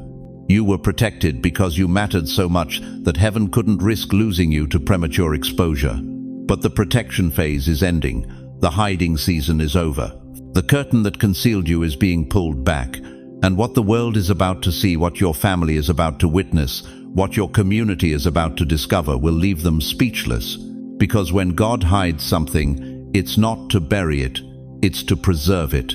You were protected because you mattered so much that heaven couldn't risk losing you to premature exposure. But the protection phase is ending. The hiding season is over. The curtain that concealed you is being pulled back. And what the world is about to see, what your family is about to witness, what your community is about to discover will leave them speechless. Because when God hides something, it's not to bury it, it's to preserve it.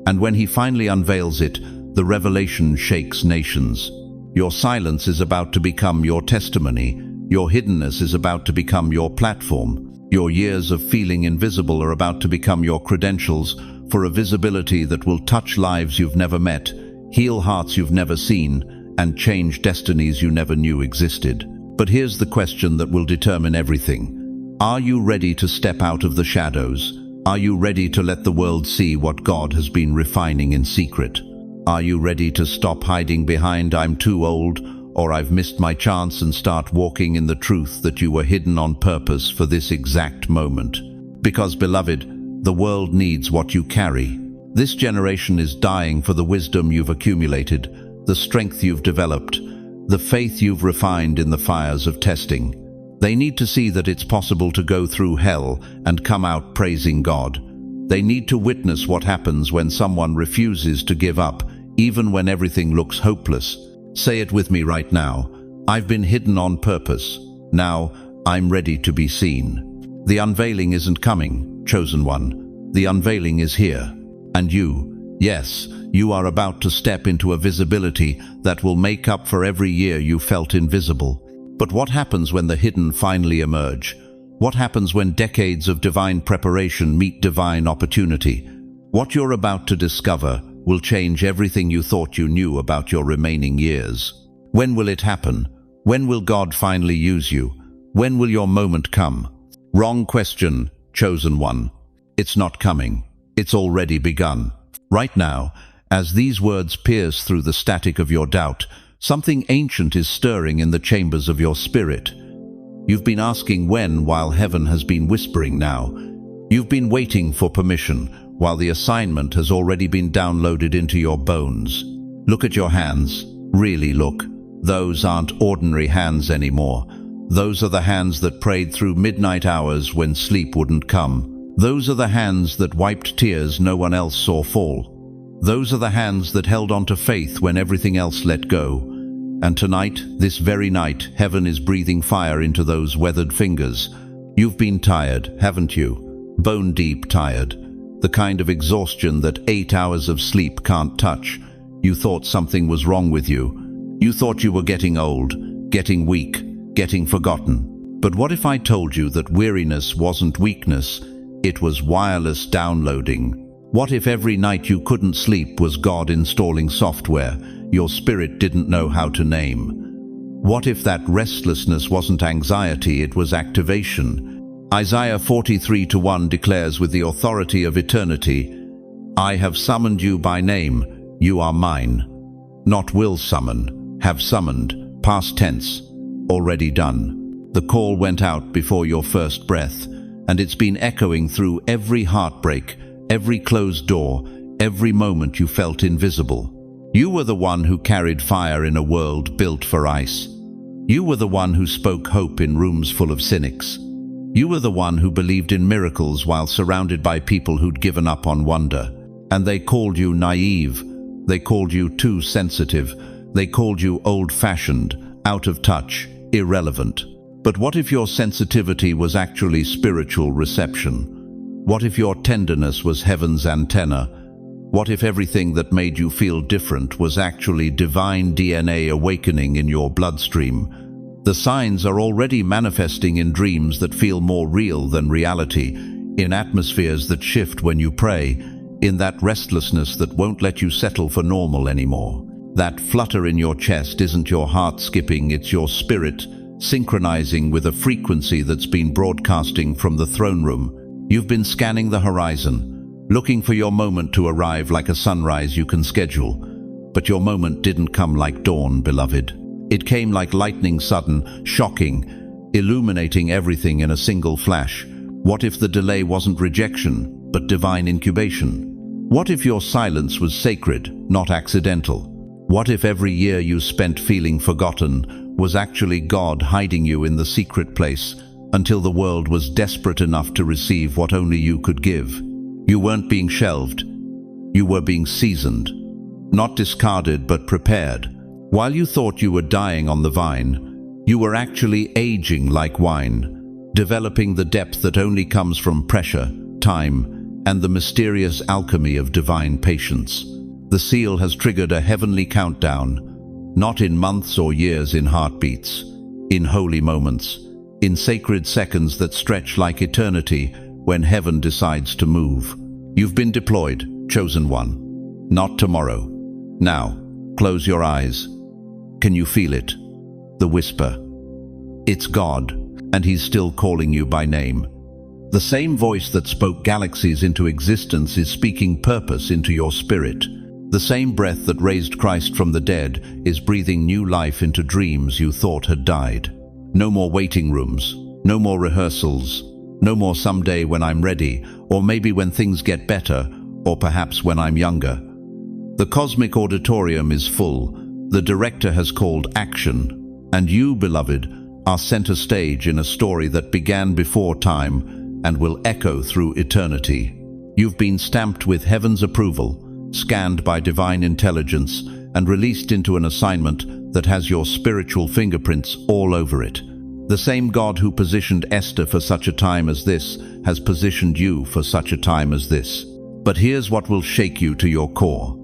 And when He finally unveils it, the revelation shakes nations. Your silence is about to become your testimony. Your hiddenness is about to become your platform. Your years of feeling invisible are about to become your credentials for a visibility that will touch lives you've never met, heal hearts you've never seen, and change destinies you never knew existed. But here's the question that will determine everything. Are you ready to step out of the shadows? Are you ready to let the world see what God has been refining in secret? Are you ready to stop hiding behind "I'm too old" or "I've missed my chance" and start walking in the truth that you were hidden on purpose for this exact moment? Because, beloved, the world needs what you carry. This generation is dying for the wisdom you've accumulated, the strength you've developed, the faith you've refined in the fires of testing. They need to see that it's possible to go through hell and come out praising God. They need to witness what happens when someone refuses to give up, even when everything looks hopeless. Say it with me right now. I've been hidden on purpose. Now I'm ready to be seen. The unveiling isn't coming, chosen one. The unveiling is here. And you, yes, you are about to step into a visibility that will make up for every year you felt invisible. But what happens when the hidden finally emerge? What happens when decades of divine preparation meet divine opportunity? What you're about to discover will change everything you thought you knew about your remaining years. When will it happen? When will God finally use you? When will your moment come? Wrong question, chosen one. It's not coming. It's already begun. Right now, as these words pierce through the static of your doubt, something ancient is stirring in the chambers of your spirit. You've been asking when while heaven has been whispering now. You've been waiting for permission while the assignment has already been downloaded into your bones. Look at your hands. Really look. Those aren't ordinary hands anymore. Those are the hands that prayed through midnight hours when sleep wouldn't come. Those are the hands that wiped tears no one else saw fall. Those are the hands that held on to faith when everything else let go. And tonight, this very night, heaven is breathing fire into those weathered fingers. You've been tired, haven't you? Bone deep tired. The kind of exhaustion that 8 hours of sleep can't touch. You thought something was wrong with you. You thought you were getting old, getting weak, getting forgotten. But what if I told you that weariness wasn't weakness, it was wireless downloading? What if every night you couldn't sleep was God installing software your spirit didn't know how to name? What if that restlessness wasn't anxiety, it was activation? Isaiah 43:1 declares with the authority of eternity, "I have summoned you by name, you are mine." Not will summon, have summoned, past tense, already done. The call went out before your first breath, and it's been echoing through every heartbreak, every closed door, every moment you felt invisible. You were the one who carried fire in a world built for ice. You were the one who spoke hope in rooms full of cynics. You were the one who believed in miracles while surrounded by people who'd given up on wonder. And they called you naive. They called you too sensitive. They called you old-fashioned, out of touch, irrelevant. But what if your sensitivity was actually spiritual reception? What if your tenderness was heaven's antenna? What if everything that made you feel different was actually divine DNA awakening in your bloodstream? The signs are already manifesting in dreams that feel more real than reality, in atmospheres that shift when you pray, in that restlessness that won't let you settle for normal anymore. That flutter in your chest isn't your heart skipping, it's your spirit synchronizing with a frequency that's been broadcasting from the throne room. You've been scanning the horizon, looking for your moment to arrive like a sunrise you can schedule. But your moment didn't come like dawn, beloved. It came like lightning, sudden, shocking, illuminating everything in a single flash. What if the delay wasn't rejection, but divine incubation? What if your silence was sacred, not accidental? What if every year you spent feeling forgotten was actually God hiding you in the secret place until the world was desperate enough to receive what only you could give? You weren't being shelved. You were being seasoned. Not discarded, but prepared. While you thought you were dying on the vine, you were actually aging like wine, developing the depth that only comes from pressure, time, and the mysterious alchemy of divine patience. The seal has triggered a heavenly countdown, not in months or years, in heartbeats, in holy moments, in sacred seconds that stretch like eternity when heaven decides to move. You've been deployed, chosen one. Not tomorrow. Now, close your eyes. Can you feel it? The whisper. It's God, and He's still calling you by name. The same voice that spoke galaxies into existence is speaking purpose into your spirit. The same breath that raised Christ from the dead is breathing new life into dreams you thought had died. No more waiting rooms, no more rehearsals, no more someday when I'm ready, or maybe when things get better, or perhaps when I'm younger. The cosmic auditorium is full. The director has called action, and you, beloved, are center stage in a story that began before time and will echo through eternity. You've been stamped with heaven's approval, scanned by divine intelligence, and released into an assignment that has your spiritual fingerprints all over it. The same God who positioned Esther for such a time as this has positioned you for such a time as this. But here's what will shake you to your core.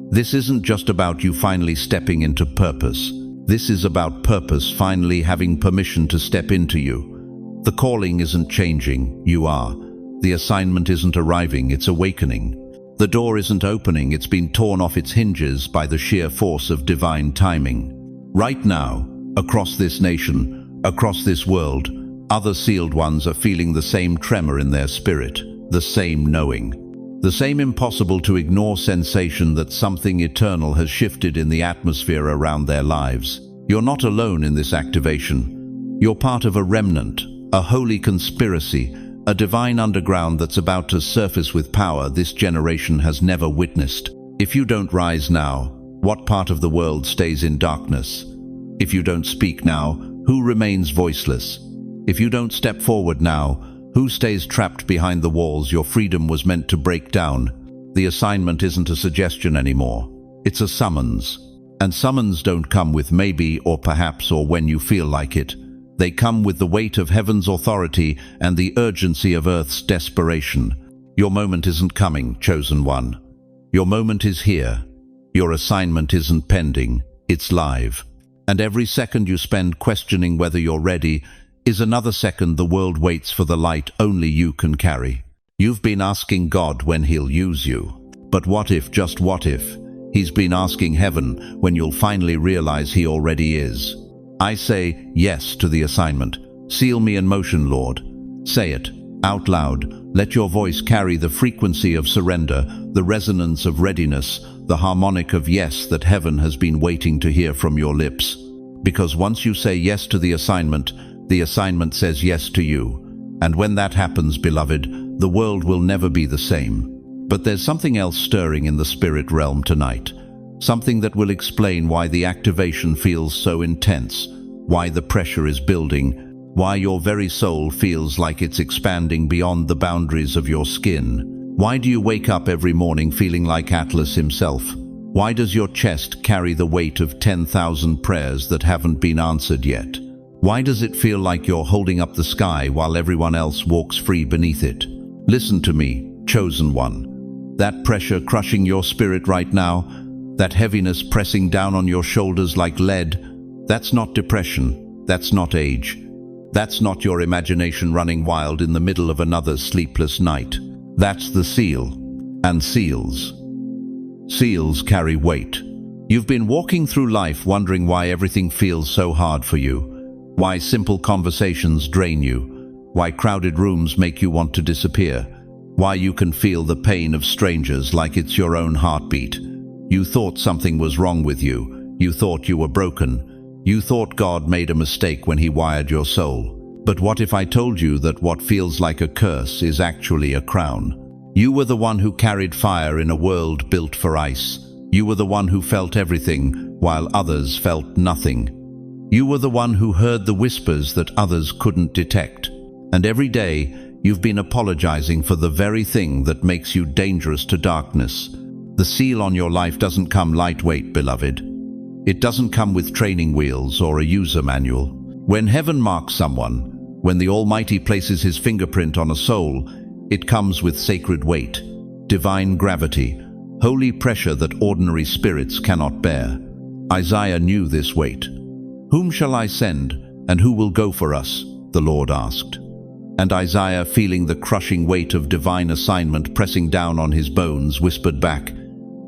This isn't just about you finally stepping into purpose. This is about purpose finally having permission to step into you. The calling isn't changing, you are. The assignment isn't arriving, it's awakening. The door isn't opening, it's been torn off its hinges by the sheer force of divine timing. Right now, across this nation, across this world, other sealed ones are feeling the same tremor in their spirit, the same knowing, the same impossible to ignore sensation that something eternal has shifted in the atmosphere around their lives. You're not alone in this activation. You're part of a remnant, a holy conspiracy, a divine underground that's about to surface with power this generation has never witnessed. If you don't rise now, what part of the world stays in darkness? If you don't speak now, who remains voiceless? If you don't step forward now, who stays trapped behind the walls your freedom was meant to break down? The assignment isn't a suggestion anymore. It's a summons. And summons don't come with maybe or perhaps or when you feel like it. They come with the weight of heaven's authority and the urgency of earth's desperation. Your moment isn't coming, chosen one. Your moment is here. Your assignment isn't pending, it's live. And every second you spend questioning whether you're ready is another second the world waits for the light only you can carry. You've been asking God when He'll use you. But what if, just what if, He's been asking heaven when you'll finally realize He already is? I say yes to the assignment. Seal me in motion, Lord. Say it, out loud. Let your voice carry the frequency of surrender, the resonance of readiness, the harmonic of yes that heaven has been waiting to hear from your lips. Because once you say yes to the assignment says yes to you. And when that happens, beloved, the world will never be the same. But there's something else stirring in the spirit realm tonight. Something that will explain why the activation feels so intense, why the pressure is building, why your very soul feels like it's expanding beyond the boundaries of your skin. Why do you wake up every morning feeling like Atlas himself? Why does your chest carry the weight of 10,000 prayers that haven't been answered yet? Why does it feel like you're holding up the sky while everyone else walks free beneath it? Listen to me, chosen one. That pressure crushing your spirit right now, that heaviness pressing down on your shoulders like lead, that's not depression, that's not age. That's not your imagination running wild in the middle of another sleepless night. That's the seal. And seals. Seals carry weight. You've been walking through life wondering why everything feels so hard for you, why simple conversations drain you, why crowded rooms make you want to disappear, why you can feel the pain of strangers like it's your own heartbeat. You thought something was wrong with you. You thought you were broken. You thought God made a mistake when He wired your soul. But what if I told you that what feels like a curse is actually a crown? You were the one who carried fire in a world built for ice. You were the one who felt everything, while others felt nothing. You were the one who heard the whispers that others couldn't detect. And every day, you've been apologizing for the very thing that makes you dangerous to darkness. The seal on your life doesn't come lightweight, beloved. It doesn't come with training wheels or a user manual. When heaven marks someone, when the Almighty places his fingerprint on a soul, it comes with sacred weight, divine gravity, holy pressure that ordinary spirits cannot bear. Isaiah knew this weight. "Whom shall I send, and who will go for us?" the Lord asked. And Isaiah, feeling the crushing weight of divine assignment pressing down on his bones, whispered back,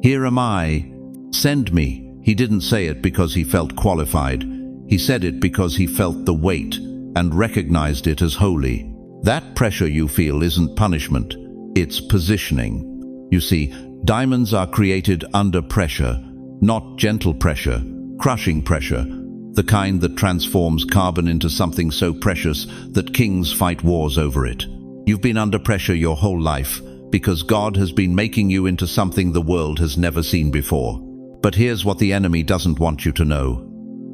"Here am I, send me." He didn't say it because he felt qualified. He said it because he felt the weight and recognized it as holy. That pressure you feel isn't punishment, it's positioning. You see, diamonds are created under pressure, not gentle pressure, crushing pressure, the kind that transforms carbon into something so precious that kings fight wars over it. You've been under pressure your whole life because God has been making you into something the world has never seen before. But here's what the enemy doesn't want you to know.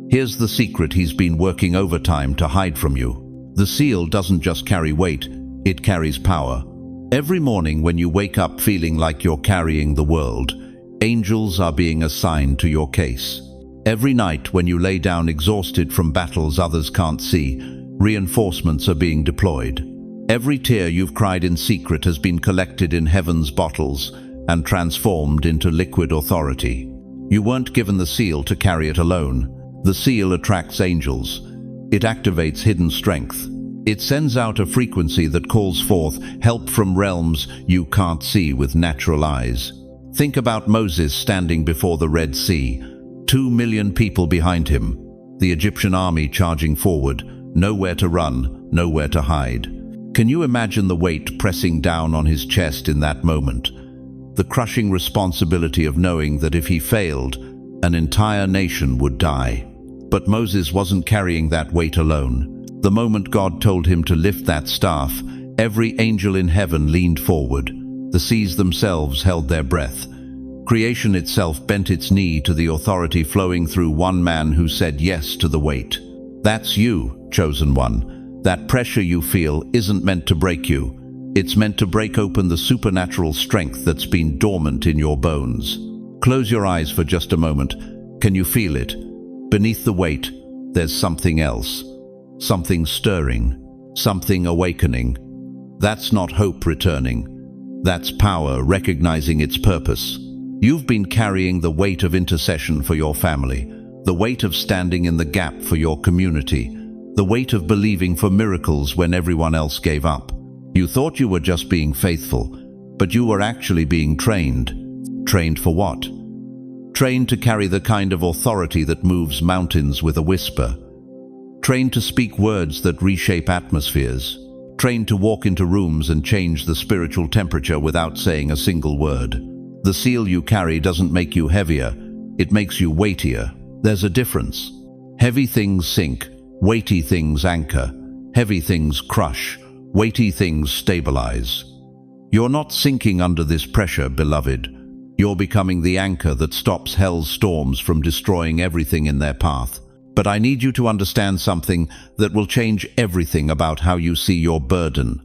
Here's the secret he's been working overtime to hide from you. The seal doesn't just carry weight, it carries power. Every morning when you wake up feeling like you're carrying the world, angels are being assigned to your case. Every night when you lay down exhausted from battles others can't see, reinforcements are being deployed. Every tear you've cried in secret has been collected in heaven's bottles and transformed into liquid authority. You weren't given the seal to carry it alone. The seal attracts angels. It activates hidden strength. It sends out a frequency that calls forth help from realms you can't see with natural eyes. Think about Moses standing before the Red Sea, 2 million people behind him, the Egyptian army charging forward, nowhere to run, nowhere to hide. Can you imagine the weight pressing down on his chest in that moment? The crushing responsibility of knowing that if he failed, an entire nation would die. But Moses wasn't carrying that weight alone. The moment God told him to lift that staff, every angel in heaven leaned forward. The seas themselves held their breath. Creation itself bent its knee to the authority flowing through one man who said yes to the weight. That's you, chosen one. That pressure you feel isn't meant to break you. It's meant to break open the supernatural strength that's been dormant in your bones. Close your eyes for just a moment. Can you feel it? Beneath the weight, there's something else. Something stirring. Something awakening. That's not hope returning. That's power recognizing its purpose. You've been carrying the weight of intercession for your family, the weight of standing in the gap for your community, the weight of believing for miracles when everyone else gave up. You thought you were just being faithful, but you were actually being trained. Trained for what? Trained to carry the kind of authority that moves mountains with a whisper. Trained to speak words that reshape atmospheres. Trained to walk into rooms and change the spiritual temperature without saying a single word. The seal you carry doesn't make you heavier, it makes you weightier. There's a difference. Heavy things sink, weighty things anchor. Heavy things crush, weighty things stabilize. You're not sinking under this pressure, beloved. You're becoming the anchor that stops hell's storms from destroying everything in their path. But I need you to understand something that will change everything about how you see your burden.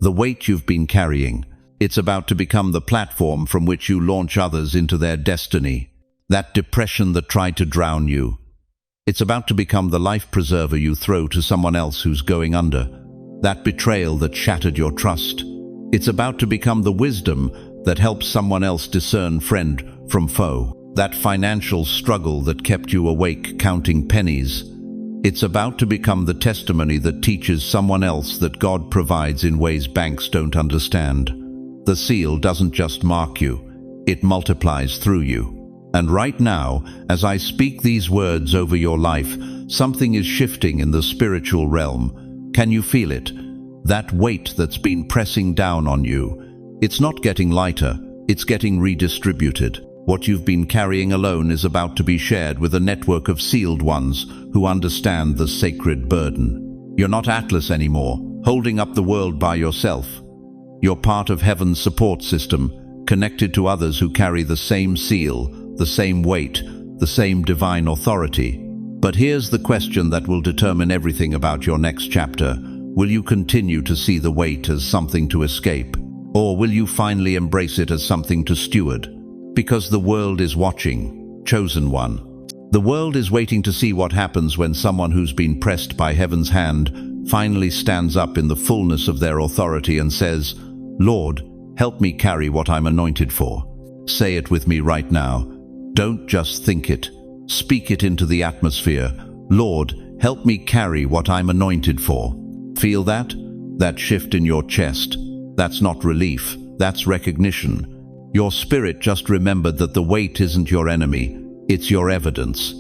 The weight you've been carrying, it's about to become the platform from which you launch others into their destiny. That depression that tried to drown you. It's about to become the life preserver you throw to someone else who's going under. That betrayal that shattered your trust. It's about to become the wisdom that helps someone else discern friend from foe. That financial struggle that kept you awake counting pennies. It's about to become the testimony that teaches someone else that God provides in ways banks don't understand. The seal doesn't just mark you, it multiplies through you. And right now, as I speak these words over your life, something is shifting in the spiritual realm. Can you feel it? That weight that's been pressing down on you. It's not getting lighter, it's getting redistributed. What you've been carrying alone is about to be shared with a network of sealed ones who understand the sacred burden. You're not Atlas anymore, holding up the world by yourself. You're part of heaven's support system, connected to others who carry the same seal, the same weight, the same divine authority. But here's the question that will determine everything about your next chapter. Will you continue to see the weight as something to escape? Or will you finally embrace it as something to steward? Because the world is watching, chosen one. The world is waiting to see what happens when someone who's been pressed by heaven's hand finally stands up in the fullness of their authority and says, "Lord, help me carry what I'm anointed for." Say it with me right now. Don't just think it. Speak it into the atmosphere. Lord, help me carry what I'm anointed for. Feel that? That shift in your chest. That's not relief. That's recognition. Your spirit just remembered that the weight isn't your enemy. It's your evidence.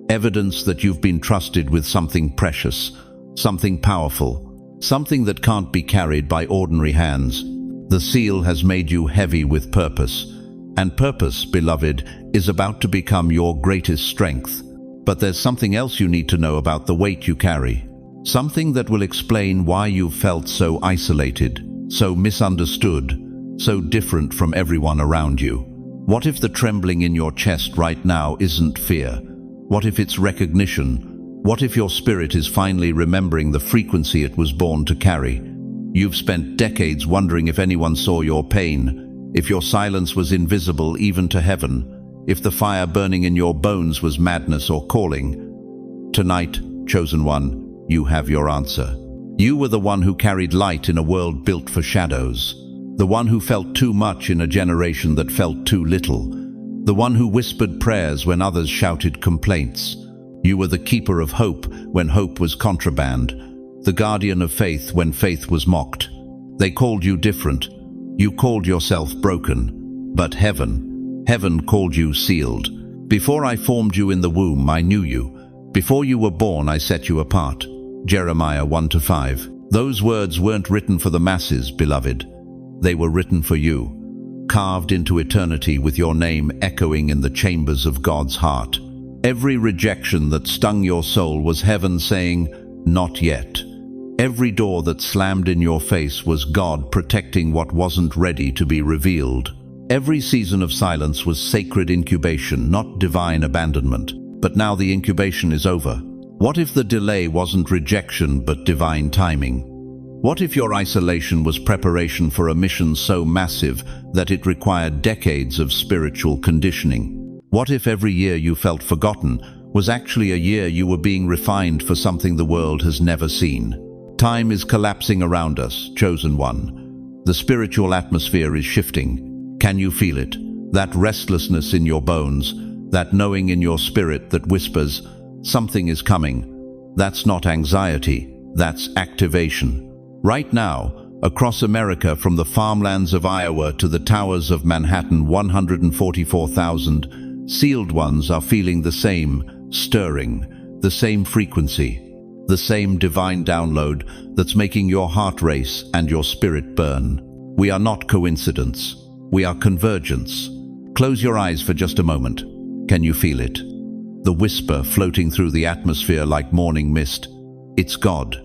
Evidence that you've been trusted with something precious, something powerful, something that can't be carried by ordinary hands. The seal has made you heavy with purpose. And purpose, beloved, is about to become your greatest strength. But there's something else you need to know about the weight you carry. Something that will explain why you've felt so isolated, so misunderstood, so different from everyone around you. What if the trembling in your chest right now isn't fear? What if it's recognition? What if your spirit is finally remembering the frequency it was born to carry? You've spent decades wondering if anyone saw your pain, if your silence was invisible even to heaven, if the fire burning in your bones was madness or calling. Tonight, chosen one, you have your answer. You were the one who carried light in a world built for shadows. The one who felt too much in a generation that felt too little. The one who whispered prayers when others shouted complaints. You were the keeper of hope when hope was contraband. The guardian of faith when faith was mocked. They called you different. You called yourself broken. But heaven called you sealed. Before I formed you in the womb, I knew you. Before you were born, I set you apart. Jeremiah 1-5. Those words weren't written for the masses, beloved. They were written for you, carved into eternity with your name echoing in the chambers of God's heart. Every rejection that stung your soul was heaven saying, "Not yet." Every door that slammed in your face was God protecting what wasn't ready to be revealed. Every season of silence was sacred incubation, not divine abandonment. But now the incubation is over. What if the delay wasn't rejection but divine timing? What if your isolation was preparation for a mission so massive that it required decades of spiritual conditioning? What if every year you felt forgotten was actually a year you were being refined for something the world has never seen? Time is collapsing around us, chosen one. The spiritual atmosphere is shifting. Can you feel it? That restlessness in your bones, that knowing in your spirit that whispers, something is coming. That's not anxiety, that's activation. Right now, across America, from the farmlands of Iowa to the towers of Manhattan, 144,000 sealed ones are feeling the same stirring, the same frequency, the same divine download that's making your heart race and your spirit burn. We are not coincidence. We are convergence. Close your eyes for just a moment. Can you feel it? The whisper floating through the atmosphere like morning mist. It's God.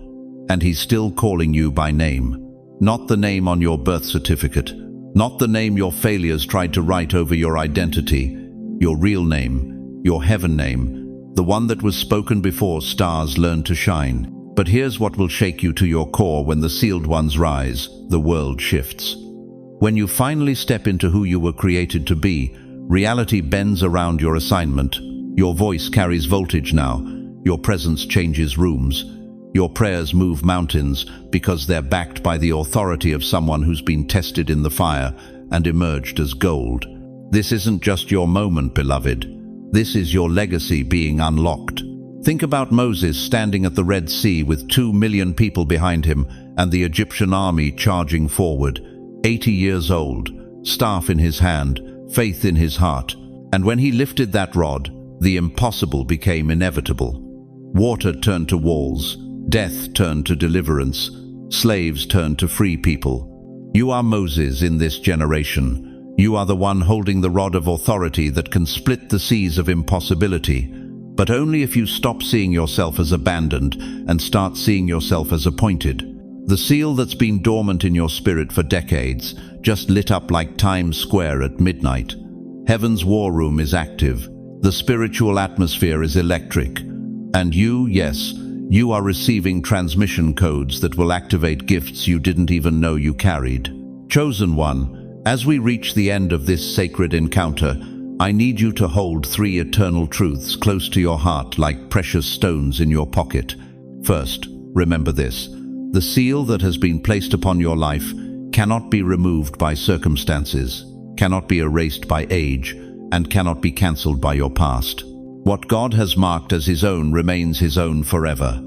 And He's still calling you by name. Not the name on your birth certificate. Not the name your failures tried to write over your identity. Your real name. Your heaven name. The one that was spoken before stars learned to shine. But here's what will shake you to your core when the sealed ones rise. The world shifts. When you finally step into who you were created to be, reality bends around your assignment. Your voice carries voltage now. Your presence changes rooms. Your prayers move mountains because they're backed by the authority of someone who's been tested in the fire and emerged as gold. This isn't just your moment, beloved. This is your legacy being unlocked. Think about Moses standing at the Red Sea with 2 million people behind him and the Egyptian army charging forward. 80 years old, staff in his hand, faith in his heart. And when he lifted that rod, the impossible became inevitable. Water turned to walls. Death turned to deliverance. Slaves turned to free people. You are Moses in this generation. You are the one holding the rod of authority that can split the seas of impossibility. But only if you stop seeing yourself as abandoned and start seeing yourself as appointed. The seal that's been dormant in your spirit for decades just lit up like Times Square at midnight. Heaven's war room is active. The spiritual atmosphere is electric. And you, yes, you are receiving transmission codes that will activate gifts you didn't even know you carried. Chosen one, as we reach the end of this sacred encounter, I need you to hold 3 eternal truths close to your heart like precious stones in your pocket. First, remember this: the seal that has been placed upon your life cannot be removed by circumstances, cannot be erased by age, and cannot be cancelled by your past. What God has marked as His own remains His own forever.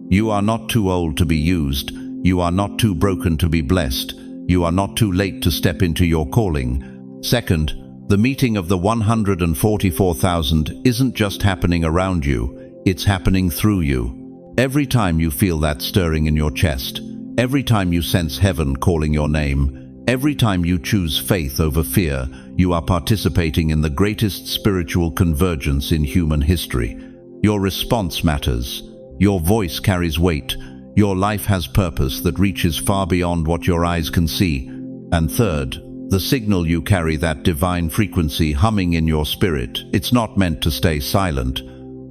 You are not too old to be used. You are not too broken to be blessed. You are not too late to step into your calling. Second, the meeting of the 144,000 isn't just happening around you, it's happening through you. Every time you feel that stirring in your chest, every time you sense heaven calling your name, every time you choose faith over fear, you are participating in the greatest spiritual convergence in human history. Your response matters. Your voice carries weight. Your life has purpose that reaches far beyond what your eyes can see. And third, the signal you carry, that divine frequency humming in your spirit, it's not meant to stay silent.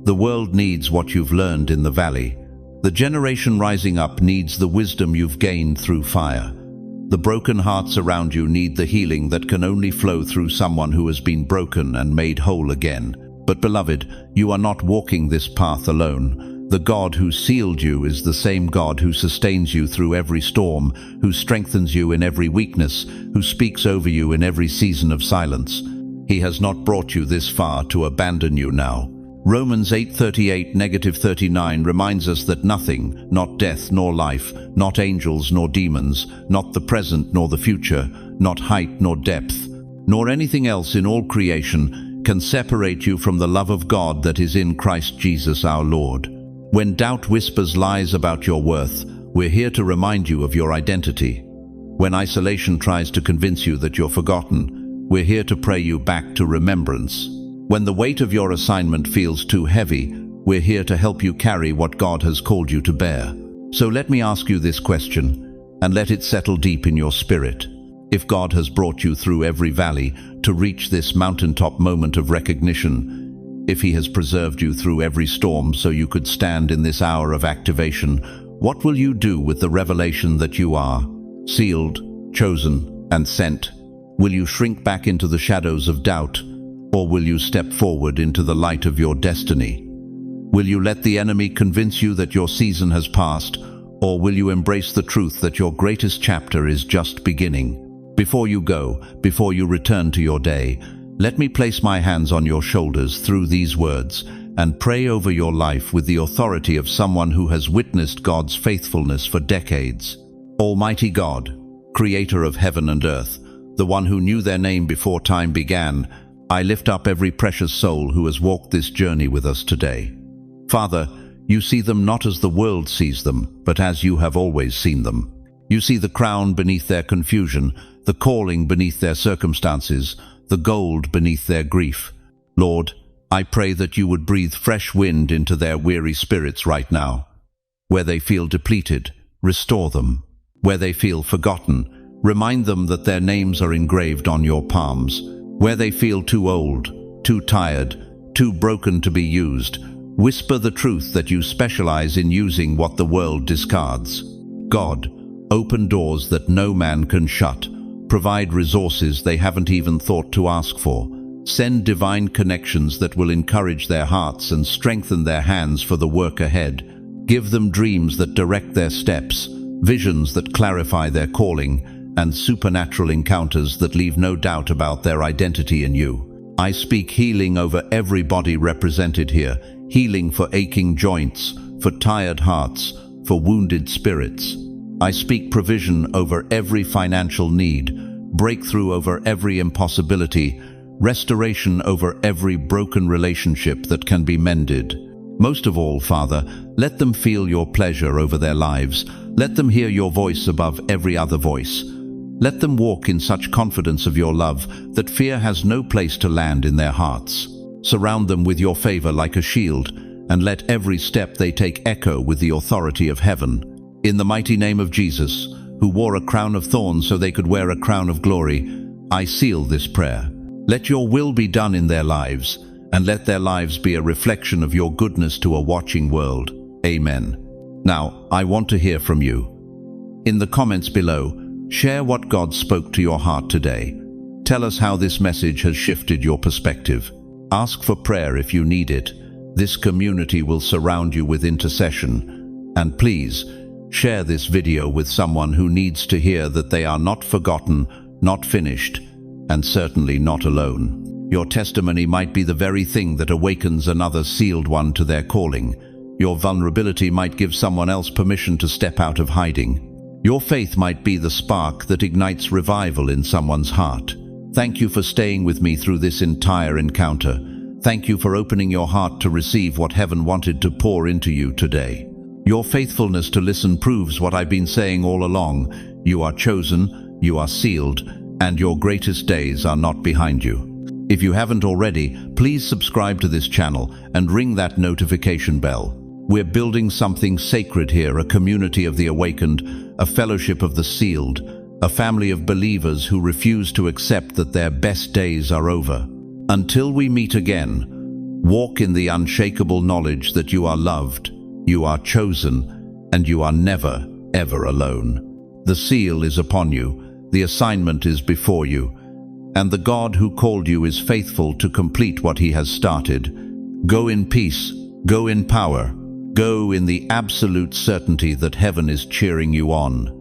The world needs what you've learned in the valley. The generation rising up needs the wisdom you've gained through fire. The broken hearts around you need the healing that can only flow through someone who has been broken and made whole again. But beloved, you are not walking this path alone. The God who sealed you is the same God who sustains you through every storm, who strengthens you in every weakness, who speaks over you in every season of silence. He has not brought you this far to abandon you now. Romans 8:38-39 reminds us that nothing, not death nor life, not angels nor demons, not the present nor the future, not height nor depth, nor anything else in all creation can separate you from the love of God that is in Christ Jesus our Lord. When doubt whispers lies about your worth, we're here to remind you of your identity. When isolation tries to convince you that you're forgotten, we're here to pray you back to remembrance. When the weight of your assignment feels too heavy, we're here to help you carry what God has called you to bear. So let me ask you this question, and let it settle deep in your spirit. If God has brought you through every valley to reach this mountaintop moment of recognition, if He has preserved you through every storm so you could stand in this hour of activation, what will you do with the revelation that you are sealed, chosen, and sent? Will you shrink back into the shadows of doubt, or will you step forward into the light of your destiny? Will you let the enemy convince you that your season has passed, or will you embrace the truth that your greatest chapter is just beginning? Before you go, before you return to your day, let me place my hands on your shoulders through these words and pray over your life with the authority of someone who has witnessed God's faithfulness for decades. Almighty God, creator of heaven and earth, the one who knew their name before time began, I lift up every precious soul who has walked this journey with us today. Father, you see them not as the world sees them, but as you have always seen them. You see the crown beneath their confusion, the calling beneath their circumstances, the gold beneath their grief. Lord, I pray that you would breathe fresh wind into their weary spirits right now. Where they feel depleted, restore them. Where they feel forgotten, remind them that their names are engraved on your palms. Where they feel too old, too tired, too broken to be used, whisper the truth that you specialize in using what the world discards. God, open doors that no man can shut. Provide resources they haven't even thought to ask for. Send divine connections that will encourage their hearts and strengthen their hands for the work ahead. Give them dreams that direct their steps, visions that clarify their calling, and supernatural encounters that leave no doubt about their identity in you. I speak healing over every body represented here, healing for aching joints, for tired hearts, for wounded spirits. I speak provision over every financial need, breakthrough over every impossibility, restoration over every broken relationship that can be mended. Most of all, Father, let them feel your pleasure over their lives. Let them hear your voice above every other voice. Let them walk in such confidence of your love that fear has no place to land in their hearts. Surround them with your favor like a shield, and let every step they take echo with the authority of heaven. In the mighty name of Jesus, who wore a crown of thorns so they could wear a crown of glory, I seal this prayer. Let your will be done in their lives, and let their lives be a reflection of your goodness to a watching world. Amen. Now, I want to hear from you. In the comments below, share what God spoke to your heart today. Tell us how this message has shifted your perspective. Ask for prayer if you need it. This community will surround you with intercession. And please, share this video with someone who needs to hear that they are not forgotten, not finished, and certainly not alone. Your testimony might be the very thing that awakens another sealed one to their calling. Your vulnerability might give someone else permission to step out of hiding. Your faith might be the spark that ignites revival in someone's heart. Thank you for staying with me through this entire encounter. Thank you for opening your heart to receive what heaven wanted to pour into you today. Your faithfulness to listen proves what I've been saying all along. You are chosen, you are sealed, and your greatest days are not behind you. If you haven't already, please subscribe to this channel and ring that notification bell. We're building something sacred here, a community of the awakened, a fellowship of the sealed, a family of believers who refuse to accept that their best days are over. Until we meet again, walk in the unshakable knowledge that you are loved, you are chosen, and you are never, ever alone. The seal is upon you, the assignment is before you, and the God who called you is faithful to complete what he has started. Go in peace, go in power, go in the absolute certainty that heaven is cheering you on.